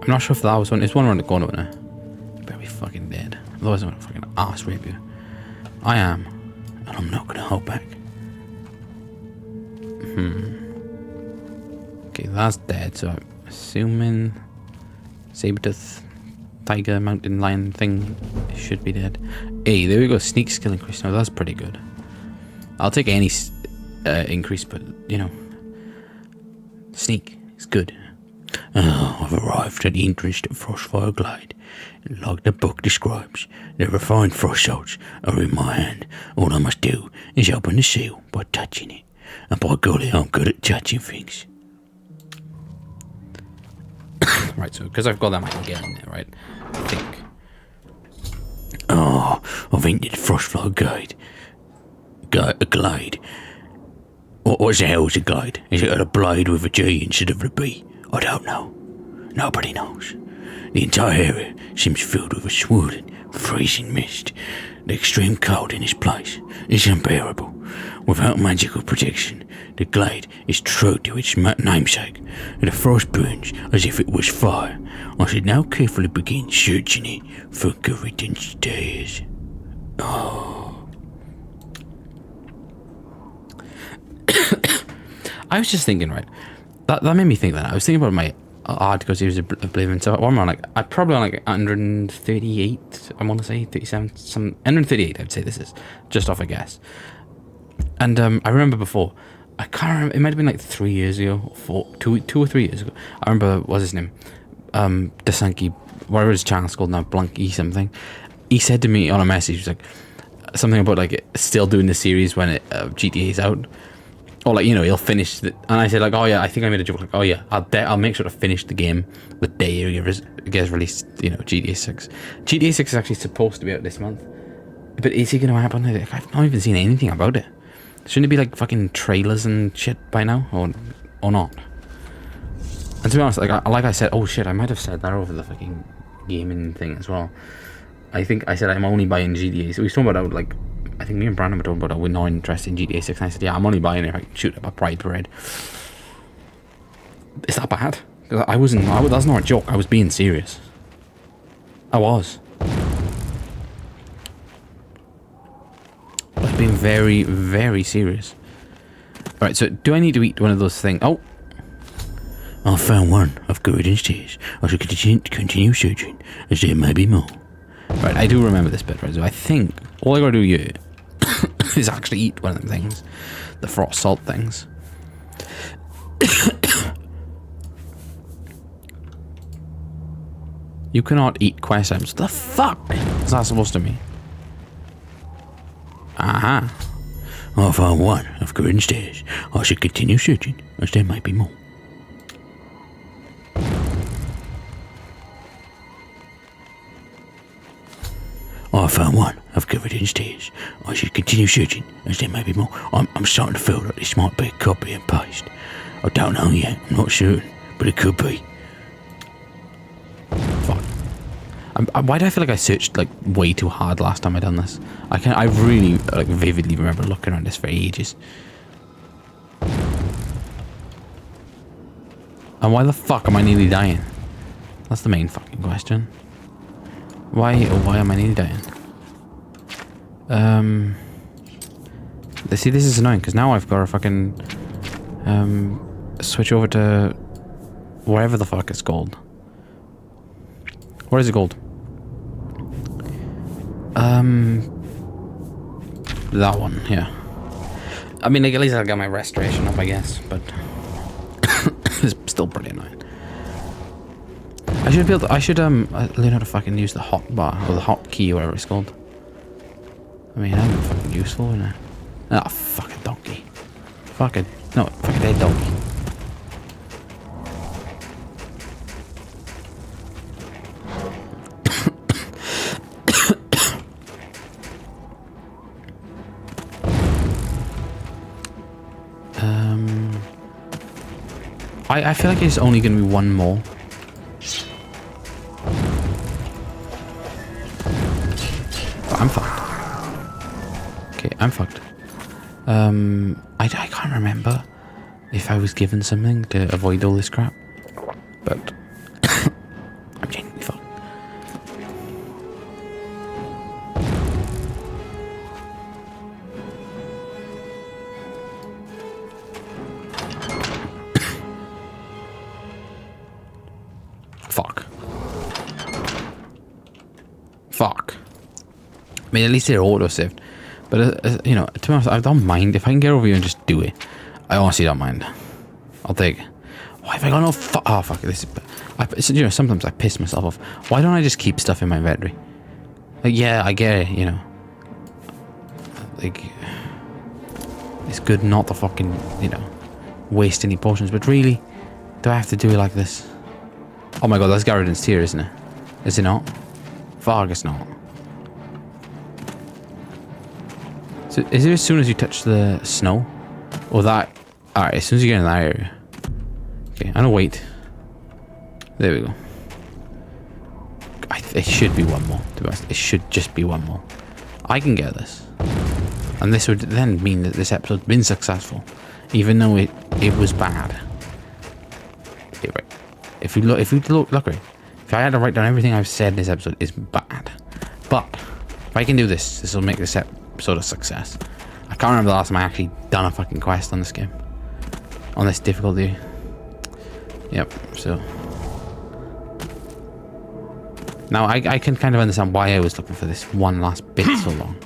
I'm not sure if that was one. It's one around the corner, isn't it? Better be fucking dead. Otherwise I'm gonna fucking ass rape you. I am. And I'm not gonna hold back. Okay, that's dead, so I'm assuming saber-tooth tiger mountain lion thing should be dead. Hey, there we go. Sneak skill increase. Now that's pretty good. I'll take any increase, but you know, sneak is good. Oh, I've arrived at the entrance to Frostfire Glade. Like the book describes, the refined frost salts are in my hand. All I must do is open the seal by touching it. And by golly, I'm good at touching things. Right, so because I've got that, I can get in there, right? I think. Oh, I've entered the Frostfire Glade. What the hell is a glade? Is it a blade with a G instead of a B? I don't know. Nobody knows. The entire area seems filled with a swirling, freezing mist. The extreme cold in this place is unbearable. Without magical protection, the glade is true to its namesake. The frost burns as if it was fire. I should now carefully begin searching it for Guritan stairs. Oh. I was just thinking, right? That made me think that. I was thinking about my article series of Oblivion. So I'm on I probably on like 138. I want to say 37. Some 138. I'd say this is just off a guess. And I remember before. I can't remember. It might have been like 3 years ago, two or 3 years ago. I remember what's his name, Desanki, whatever his channel's called now, Blunky something. He said to me on a message, he was like something about like still doing the series when GTA's out. Or like, you know, he'll finish and I said like, oh yeah, I think I made a joke like, oh yeah, I'll make sure to finish the game the day it gets released, you know, GTA 6. GTA 6 is actually supposed to be out this month. But is it going to happen? I've not even seen anything about it. Shouldn't it be like fucking trailers and shit by now, or not? And to be honest, like I said, oh shit, I might have said that over the fucking gaming thing as well. I think I said I'm only buying GTA. So we were talking about like, I think me and Brandon were talking about we're not interested in GTA 6, and I said, yeah, I'm only buying it if I can shoot up a Pride Parade. Is that bad? That's not a joke. I was being serious. I was. I was being very, very serious. Alright, so do I need to eat one of those things? Oh! I found one of Gordon's tears. I should continue searching, as there may be more. Right, I do remember this bit, right? So I think all I gotta do here is actually eat one of them things. The frost salt things. You cannot eat quest items. The fuck is that supposed to mean? Aha. I found one of Gordon's tears. I should continue searching, as there might be more. I found one of Gordon's tears. I should continue searching, as there may be more. I'm starting to feel that this might be a copy and paste. I don't know yet, I'm not certain, but it could be. Fuck. Why do I feel like I searched like way too hard last time I done this? I really like vividly remember looking around this for ages. And why the fuck am I nearly dying? That's the main fucking question. Why am I nearly dying? See, this is annoying because now I've got to fucking switch over to whatever the fuck it's called. What is it called? That one, yeah. I mean, like, at least I'll get my restoration up, I guess, but it's still pretty annoying. I should be able to, I should learn how to fucking use the hot bar or the hot key or whatever it's called. I mean, that'd be fucking useful, wouldn't it? Ah, fucking donkey. Fucking dead donkey. I feel like it's only going to be one more. I'm fucked. Okay, I'm fucked. I can't remember if I was given something to avoid all this crap, but I'm genuinely fucked. Fuck. I mean, at least they're auto-saved. But, you know, to be honest, I don't mind. If I can get over here and just do it, I honestly don't mind. I'll take it. Why have I got no oh, fuck. This is... you know, sometimes I piss myself off. Why don't I just keep stuff in my inventory? Like, yeah, I get it, you know. Like... it's good not to fucking, you know, waste any potions. But really, do I have to do it like this? Oh my god, that's Garrodin's tear, isn't it? Is it not? Fuck, it's not. So, is it as soon as you touch the snow? Or that... Alright, as soon as you get in that area. Okay, I'm gonna wait. There we go. It should be one more, to be honest. It should just be one more. I can get this. And this would then mean that this episode's been successful. Even though it was bad. If you look at it. If I had to write down everything I've said in this episode, it's bad. But if I can do this, this will make this episode a success. I can't remember the last time I actually done a fucking quest on this game. On this difficulty. Yep, so. Now I can kind of understand why I was looking for this one last bit so long.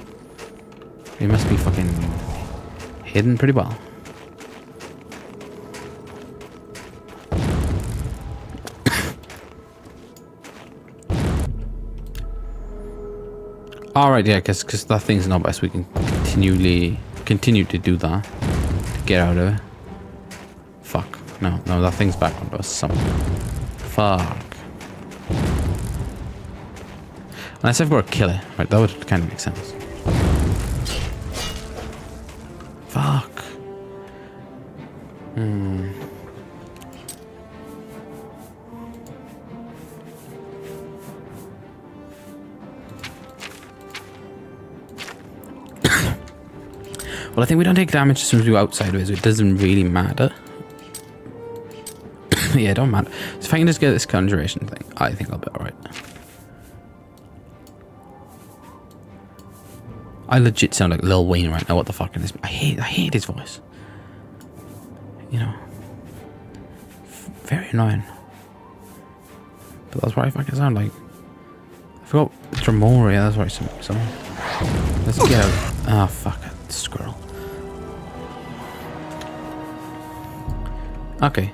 It must be fucking hidden pretty well. Alright, yeah, because that thing's not best. We can continue to do that. To get out of it. Fuck. No, that thing's back onto us somewhere. Fuck. Unless I've got to kill it. Right, that would kind of make sense. Fuck. Well, I think we don't take damage as soon as we go outside of it, so it doesn't really matter. Yeah, it don't matter. So if I can just get this conjuration thing, I think I'll be alright. I legit sound like Lil Wayne right now. What the fuck is this? I hate his voice. You know, very annoying. But that's what I fucking sound like. I forgot Tremoria. That's right. Someone. Let's get out. Ah, fuck it, squirrel. Okay.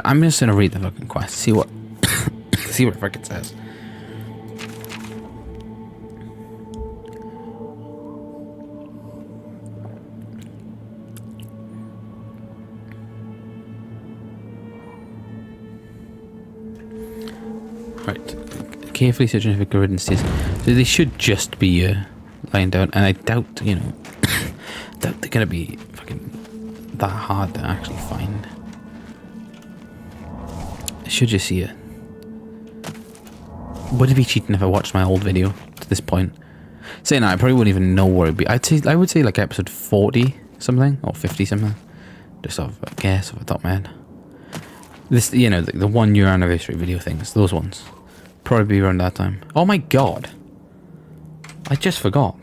I'm just gonna read the fucking quest, see what see what fucking says. Right. Carefully searching for Gridden stairs. So they should just be lying down, and I doubt, you know, doubt they're gonna be fucking that hard to actually find. I should just see it. Would it be cheating if I watched my old video to this point? Saying that, I probably wouldn't even know where it'd be. I would say like episode 40 something or 50 something. Just off a guess off the top of my head. This, you know, the 1 year anniversary video things, those ones. Probably be around that time. Oh my god. I just forgot.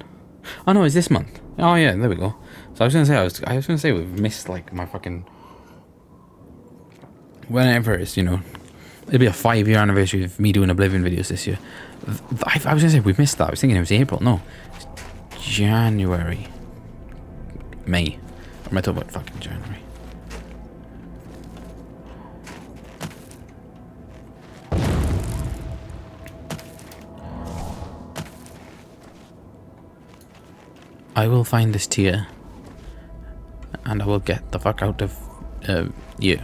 Oh no, it's this month. Oh yeah, there we go. So I was gonna say we've missed like my fucking whenever it is, you know. It'll be a 5 year anniversary of me doing Oblivion videos this year. I was gonna say we've missed that. I was thinking it was April. No. It's January. May. Or am I talking about fucking January? I will find this tier. And I will get the fuck out of you.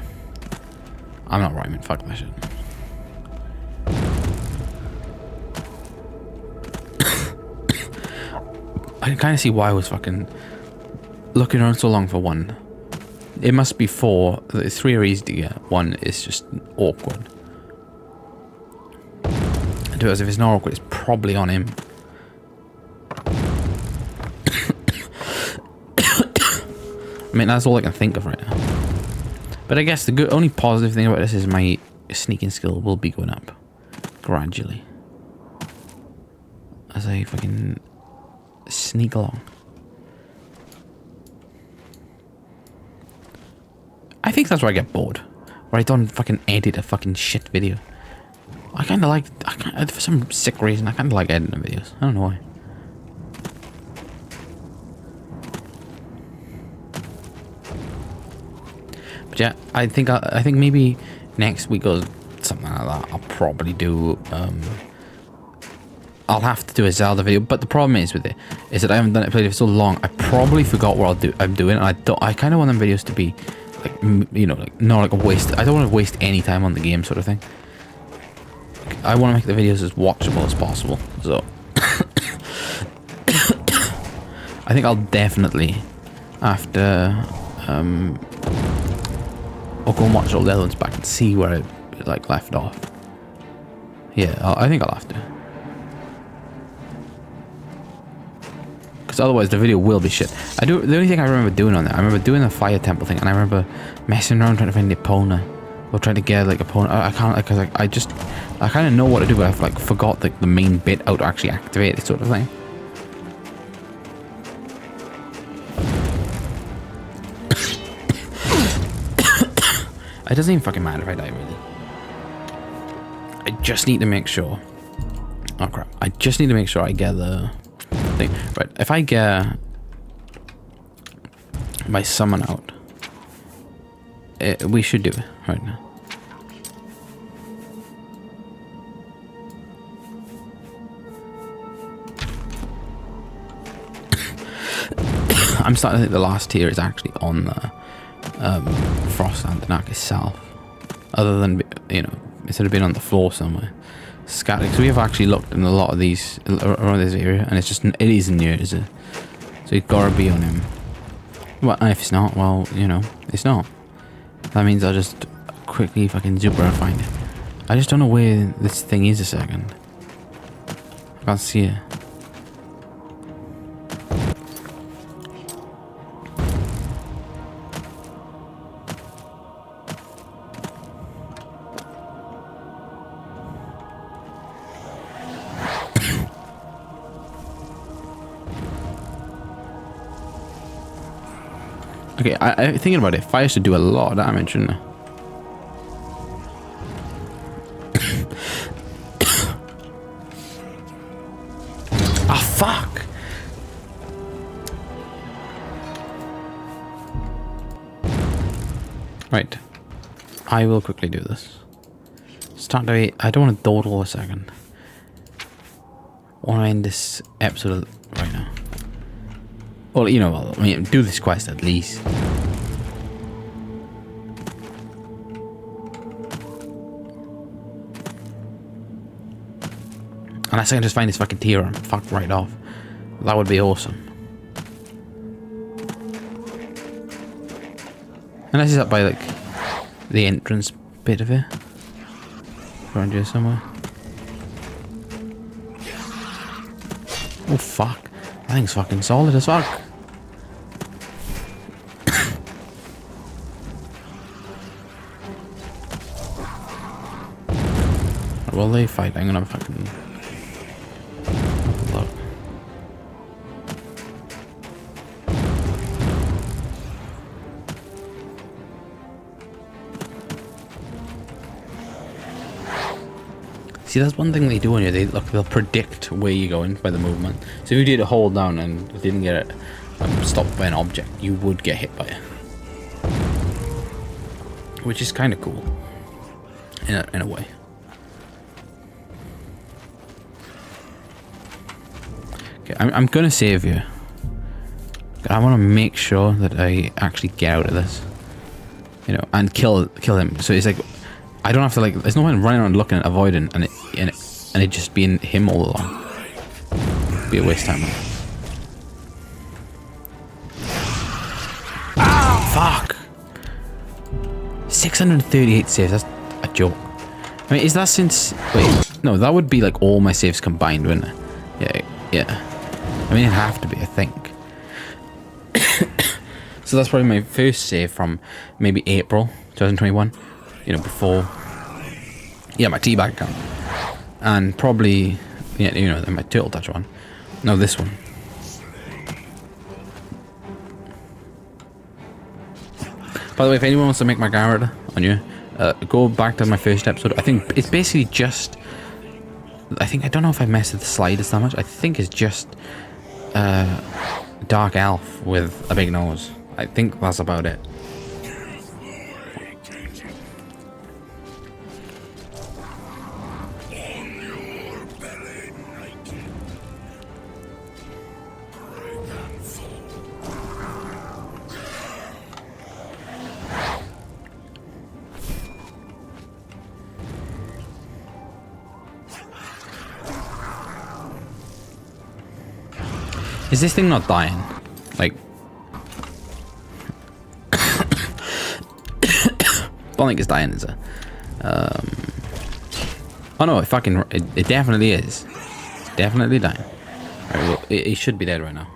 I'm not rhyming, fuck that shit. I can kind of see why I was fucking looking around so long for one. It must be 4. 3 are easy to get. 1 is just awkward. Because if it's not awkward, it's probably on him. I mean, that's all I can think of right now. But I guess the only positive thing about this is my sneaking skill will be going up gradually as I fucking sneak along. I think that's where I get bored, where I don't fucking edit a fucking shit video. I kind of like, for some sick reason, I kind of like editing videos. I don't know why. But yeah, I think maybe next week or something like that, I'll probably do, I'll have to do a Zelda video. But the problem is with it, is that I haven't played it for so long, I probably forgot what I'm doing, and I kind of want them videos to be, like, you know, like, not like a waste. I don't want to waste any time on the game sort of thing. I want to make the videos as watchable as possible, so. I think I'll definitely, after, I'll go and watch all the other ones back and see where it like left off. Yeah, I think I'll have to. Because otherwise the video will be shit. The only thing I remember doing on there, I remember doing the fire temple thing, and I remember messing around trying to find the Epona. Or trying to get like Epona. I can't, because like, I kind of know what to do, but I've like forgot like the main bit how to actually activate it sort of thing. It doesn't even fucking matter if I die, really. I just need to make sure. Oh crap. I just need to make sure I get the thing. Right, if I get my summon out, we should do it right now. I'm starting to think the last tier is actually on the Frost and Ark itself, other than, you know, instead of being on the floor somewhere. scattered. Because we have actually looked in a lot of these around this area, and it isn't near, is it? So you've got to be on him. Well, and if it's not, well, you know, it's not. That means I'll just quickly fucking super and find it. I just don't know where this thing is a second. I can't see it. Okay, I thinking about it, fire should do a lot of damage, shouldn't it? Ah, fuck! Right. I will quickly do this. Start to I don't want to dawdle a second. I want to end this episode right now. Well, you know, I mean, do this quest at least. Unless I can just find this fucking tier and fuck right off. That would be awesome. Unless it's up by, like, the entrance bit of it. Around here somewhere. Oh, fuck. That thing's fucking solid as fuck. Will they fight? I'm gonna fucking... look. See, that's one thing they do on you. They'll predict where you're going by the movement. So if you did a hold down and didn't get it stopped by an object, you would get hit by it, which is kind of cool in a way. Okay, I'm gonna save you. I want to make sure that I actually get out of this, you know, and kill him. So it's like I don't have to, like, there's no one running around looking at avoiding and it just being him all along. It'd be a waste of time. Fuck! 638 saves, that's a joke. I mean, is that since... Wait, no, that would be like all my saves combined, wouldn't it? Yeah. I mean, it'd have to be, I think. So that's probably my first save from maybe April 2021. You know, before... Yeah, my teabag account. And probably... Yeah, you know, my turtle touch one. No, this one. By the way, if anyone wants to make my character on you, go back to my first episode. I think it's basically just... I don't know if I messed with the sliders that much. I think it's just... dark elf with a big nose. I think that's about it. Is this thing not dying? Like... don't think it's dying, is it? Oh no, it definitely is. It's definitely dying. Right, well, it should be dead right now.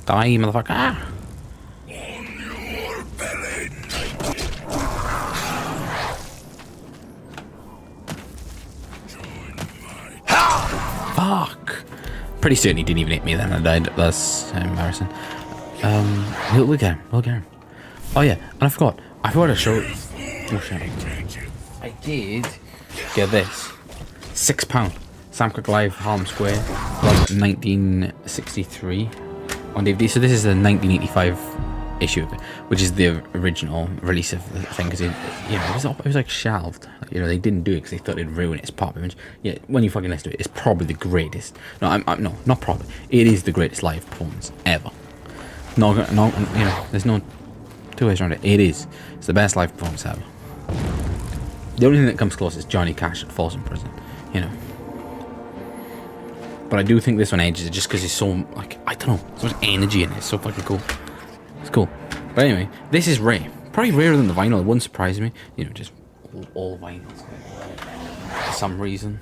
Die, motherfucker! Ah! Fuck! Pretty certain he didn't even hit me then. I died. That's embarrassing. We'll get him. We'll get him. Oh yeah, and I forgot to show. Oh shit! I did get this. £6. Sam Cook Live Harlem Square from 1963 on DVD. So this is the 1985 issue of it, which is the original release of the thing, because it was like shelved. You know, they didn't do it because they thought it'd ruin its pop image. Yeah, when you fucking listen to it, it's probably the greatest. No, no, not probably. It is the greatest live performance ever. you know, there's no two ways around it. It is. It's the best live performance ever. The only thing that comes close is Johnny Cash at Falls in Prison, you know. But I do think this one ages it just because it's so, like, I don't know, so much energy in it. It's so fucking cool. It's cool. But anyway, this is rare. Probably rarer than the vinyl. It wouldn't surprise me. You know, just all vinyls. For some reason.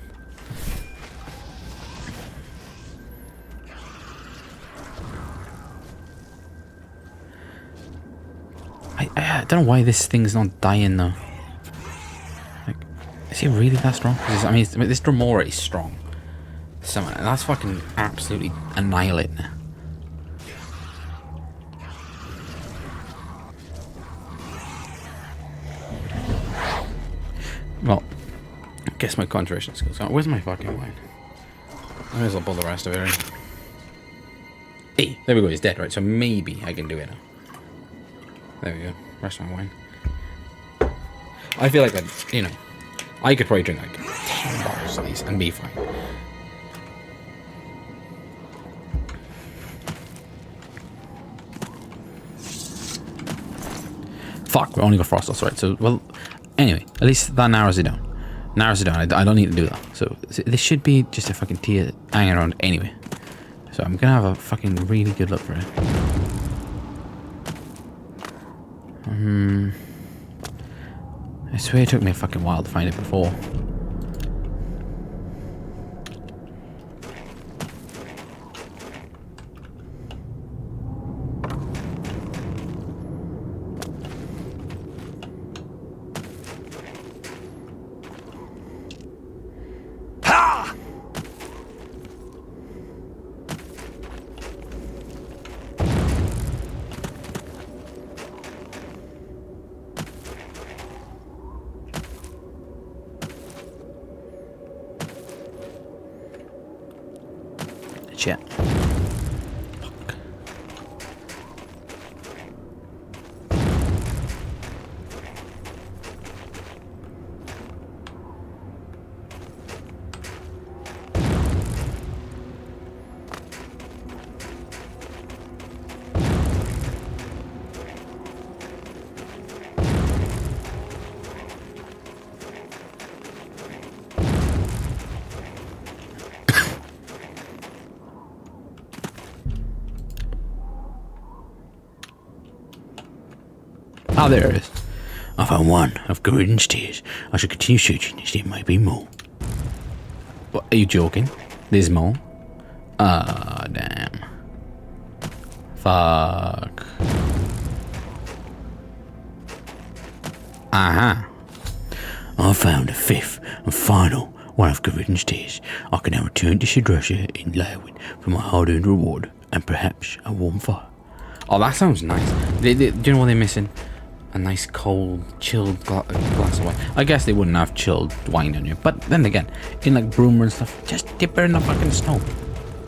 I don't know why this thing's not dying though. Like, is it really that strong? I mean, this drum already is strong. So that's fucking absolutely annihilating it. Well, I guess my concentration skills. Where's my fucking wine? I might as well pull the rest of it in. Hey, there we go. He's dead, right? So maybe I can do it now. There we go. Rest of my wine. I feel like that, you know, I could probably drink like 10 bottles of these and be fine. Fuck, we only got Frostos, right? So, well, anyway, at least that narrows it down. I don't need to do that. So, this should be just a fucking tier hanging around anyway. So, I'm gonna have a fucking really good look for it. I swear it took me a fucking while to find it before. Shit. Ah, there it is. I found one of Gordon's tears. I should continue searching as there might be more. What, are you joking? There's more? Ah, damn. Fuck. Aha. I found the fifth and final one of Gordon's tears. I can now return to Shadrasha in Lyrwin for my hard-earned reward and perhaps a warm fire. Oh, that sounds nice. Do you know what they're missing? A nice cold, chilled glass of wine. I guess they wouldn't have chilled wine in here, but then again, in like Broomer and stuff, just dip it in the fucking snow.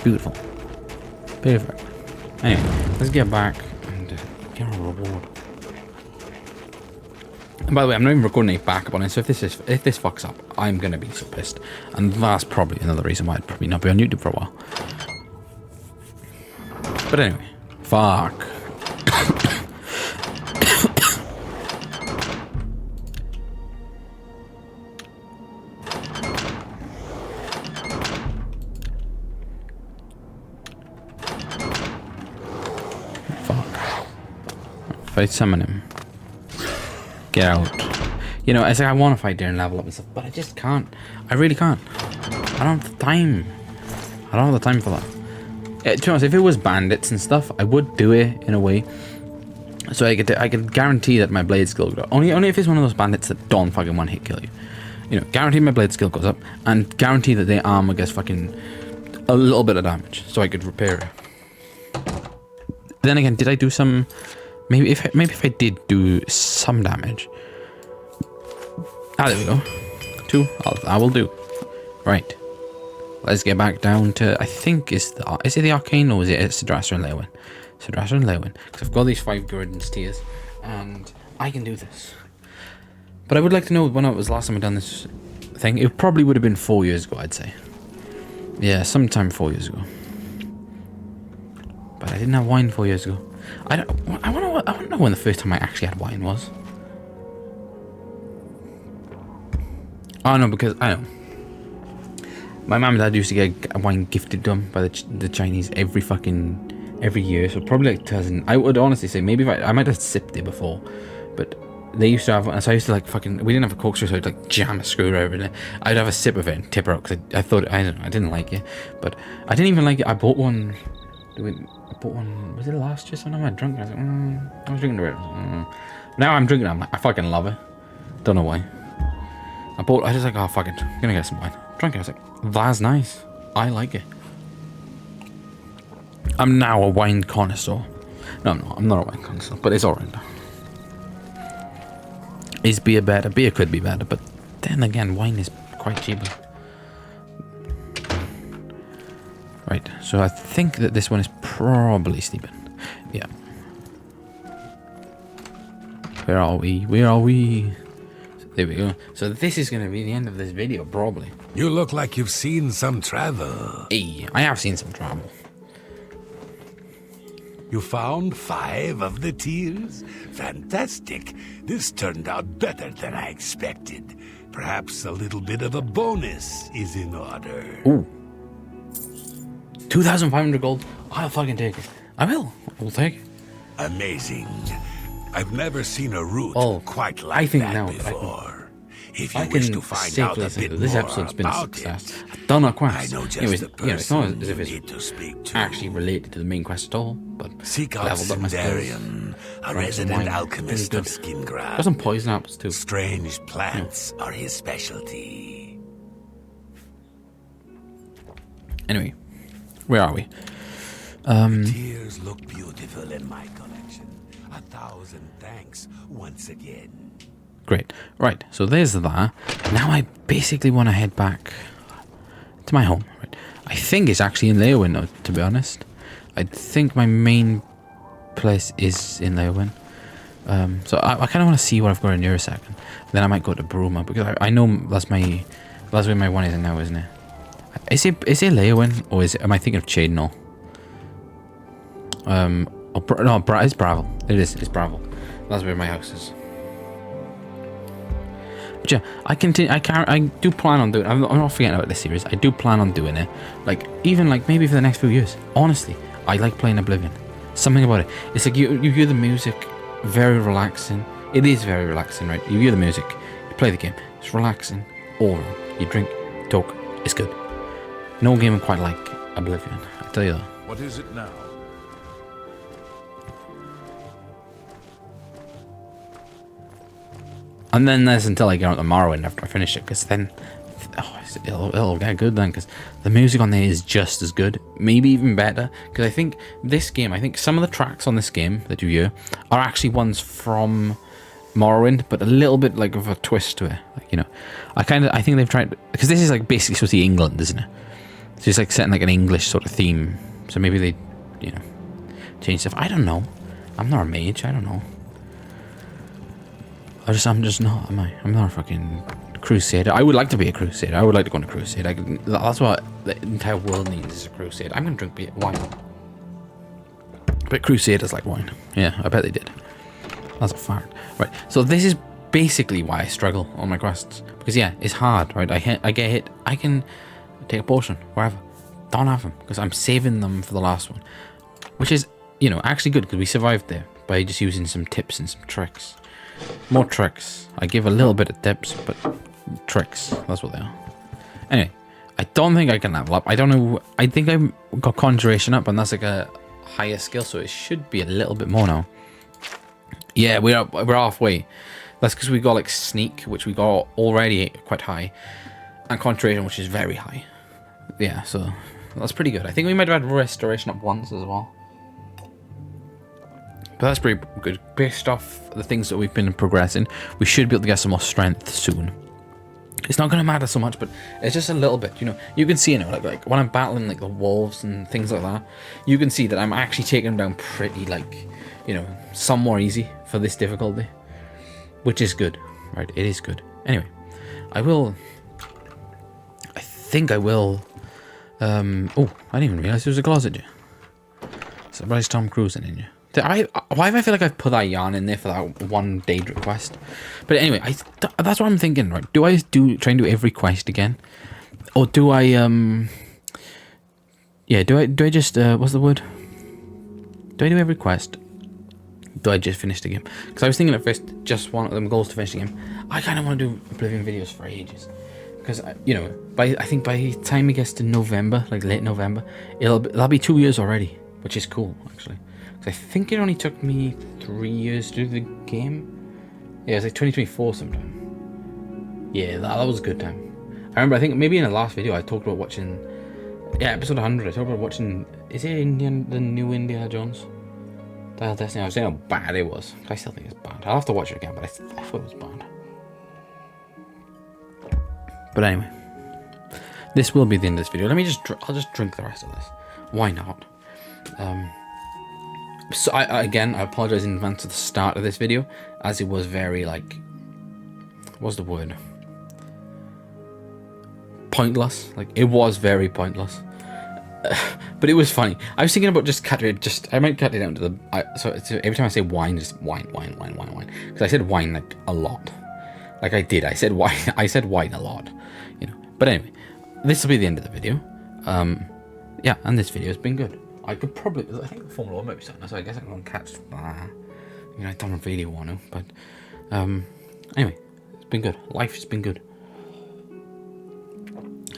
Beautiful. Perfect. Anyway, let's get back and get our reward. And by the way, I'm not even recording any backup on it, so if this fucks up, I'm gonna be so pissed. And that's probably another reason why I'd probably not be on YouTube for a while. But anyway, fuck. If I summon him, get out. You know, it's like I want to fight there and level up and stuff, but I just can't. I really can't. I don't have the time. I don't have the time for that. To be honest, if it was bandits and stuff, I would do it in a way so I could guarantee that my blade skill goes up. Only if it's one of those bandits that don't fucking one hit kill you. You know, guarantee my blade skill goes up and guarantee that their armor gets fucking a little bit of damage so I could repair it. Then again, did I do some? Maybe if I did do some damage. Ah, there we go. 2. I will do. Right. Let's get back down to, I think is it the Arcane or is it Sidrastra and Lyrwin? Sidrastra and Lyrwin. Because I've got these 5 Gordon's tears and I can do this. But I would like to know when it was last time I done this thing. It probably would have been 4 years ago, I'd say. Yeah, sometime 4 years ago. But I didn't have wine 4 years ago. I want to know when the first time I actually had wine was. Oh no, because I know. My mum and dad used to get a wine gifted to them by the Chinese every year. So probably like 2000. I would honestly say maybe if I might have sipped it before, but they used to have. So I used to like fucking. We didn't have a corkscrew, so I'd like jam a screwdriver in it. I'd have a sip of it and tip her out because I thought I don't know. I didn't like it, but I didn't even like it. I bought one. Was it last year? Sometime I drunk. I was like, I was drinking it. Now I'm drinking it. I'm like, I fucking love it. Don't know why. I was just like, oh fuck it, I'm gonna get some wine. Drank it. I was like, that's nice. I like it. I'm now a wine connoisseur. No, I'm not a wine connoisseur, but it's alright. Is beer better? Beer could be better, but then again, wine is quite cheaper. Right, so I think that this one is probably sleeping. Yeah. Where are we? Where are we? There we go. So this is going to be the end of this video, probably. You look like you've seen some travel. Hey, I have seen some travel. You found 5 of the tears? Fantastic. This turned out better than I expected. Perhaps a little bit of a bonus is in order. Ooh. 2,500 gold. I'll fucking take it. I will. I'll take it. Amazing. I've never seen a route quite like I think that now, before. If I you wish can to find out a bit this more episode's been a about success. it, I've done our I quest. know just Anyways, the it's not person as if you need to it's speak to. actually related to the main quest at all, but Seek out leveled up my skills. Sindarian, a drank some resident wine. alchemist Good. of Skingrad. Got some poison apples too. Strange plants are his specialty. Anyway, where are we? Tears look beautiful in my collection. 1,000 thanks once again. Great. Right, so there's that. Now I basically want to head back to my home. Right. I think it's actually in Leowin, though, to be honest. I think my main place is in Leowin. So I kind of want to see what I've got in here a second. Then I might go to Bruma, because I know that's where my one is now, isn't it? Is it Leowin, or am I thinking of Chadenall? No, it's Bravel. It's Bravel. That's where my house is. But yeah, I do plan on doing. I'm not forgetting about this series. I do plan on doing it. Like even like maybe for the next few years. Honestly, I like playing Oblivion. Something about it. It's like you hear the music, very relaxing. It is very relaxing, right? You hear the music, you play the game. It's relaxing. All you drink, talk. It's good. No game quite like Oblivion. I tell you that. What is it now? And then there's until I get out to Morrowind after I finish it, because then it'll get good then, because the music on there is just as good, maybe even better. Because I think some of the tracks on this game that you hear are actually ones from Morrowind, but a little bit like of a twist to it. Like, you know, I think they've tried, because this is like basically supposed to be England, isn't it? So it's like setting like an English sort of theme. So maybe they, you know, change stuff. I don't know. I'm not a mage. I don't know. I'm just not, am I? I'm not a fucking crusader. I would like to be a crusader. I would like to go on a crusade. That's what the entire world needs, is a crusade. I'm going to drink wine. But crusaders like wine. Yeah, I bet they did. That's a fact. Right, so this is basically why I struggle on my quests. Because yeah, it's hard, right? I get hit. I can take a potion, wherever. Don't have them, because I'm saving them for the last one. Which is, you know, actually good, because we survived there by just using some tips and some tricks. More tricks. I give a little bit of tips, but tricks. That's what they are. Anyway, I don't think I can level up. I don't know. I think I got conjuration up, and that's like a higher skill, so it should be a little bit more now. Yeah, we're halfway. That's because we got like sneak, which we got already quite high, and conjuration, which is very high. Yeah, so that's pretty good. I think we might have had restoration up once as well. But that's pretty good. Based off the things that we've been progressing, we should be able to get some more strength soon. It's not going to matter so much, but it's just a little bit, you know. You can see, you know, like when I'm battling like the wolves and things like that, you can see that I'm actually taking them down pretty, like, you know, some more easy for this difficulty, which is good, right? It is good. Anyway, I think I will. Oh, I didn't even realize there was a closet here. Surprise Tom Cruise in here. So why do I feel like I've put that yarn in there for that one Dade request? But anyway, that's what I'm thinking, right? Do I try and do every quest again? Or do I, yeah, do I just, what's the word? Do I do every quest? Do I just finish the game? Because I was thinking at first, just one of them goals to finish the game. I kind of want to do Oblivion videos for ages. Because, you know, I think by the time it gets to November, like late November, that'll be 2 years already. Which is cool, actually. Because I think it only took me 3 years to do the game. Yeah, it was like 2024 sometime. Yeah, that was a good time. I remember, I think maybe in the last video I talked about watching, yeah, episode 100, I talked about watching, is it the new Indiana Jones? Dial Destiny. I was saying how bad it was. I still think it's bad. I'll have to watch it again, but I thought it was bad. But anyway, this will be the end of this video. I'll just drink the rest of this. Why not? So I apologize in advance at the start of this video, as it was very, like, what's the word? Pointless. Like, it was very pointless. But it was funny. I was thinking about I might cut it down to so every time I say wine, just wine. Because I said wine, like, a lot. Like, I did. I said wine. I said wine a lot. You know. But anyway, this will be the end of the video. Yeah, and this video has been good. I think the Formula 1 might be starting, so I guess I can go and catch. You know, I don't really want to, but anyway, it's been good. Life has been good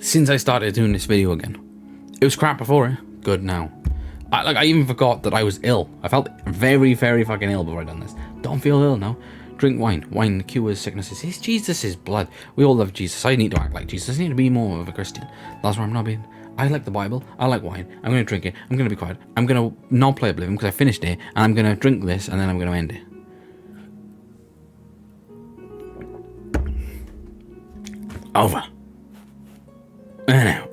since I started doing this video again. It was crap before, good now. I even forgot that I was ill. I felt very, very fucking ill before I done this. Don't feel ill now. Drink wine. Wine cures sicknesses. It's Jesus' blood. We all love Jesus. I need to act like Jesus. I need to be more of a Christian. That's where I'm not being. I like the Bible. I like wine. I'm going to drink it. I'm going to be quiet. I'm going to not play Oblivion because I finished it. And I'm going to drink this and then I'm going to end it. Over. And out.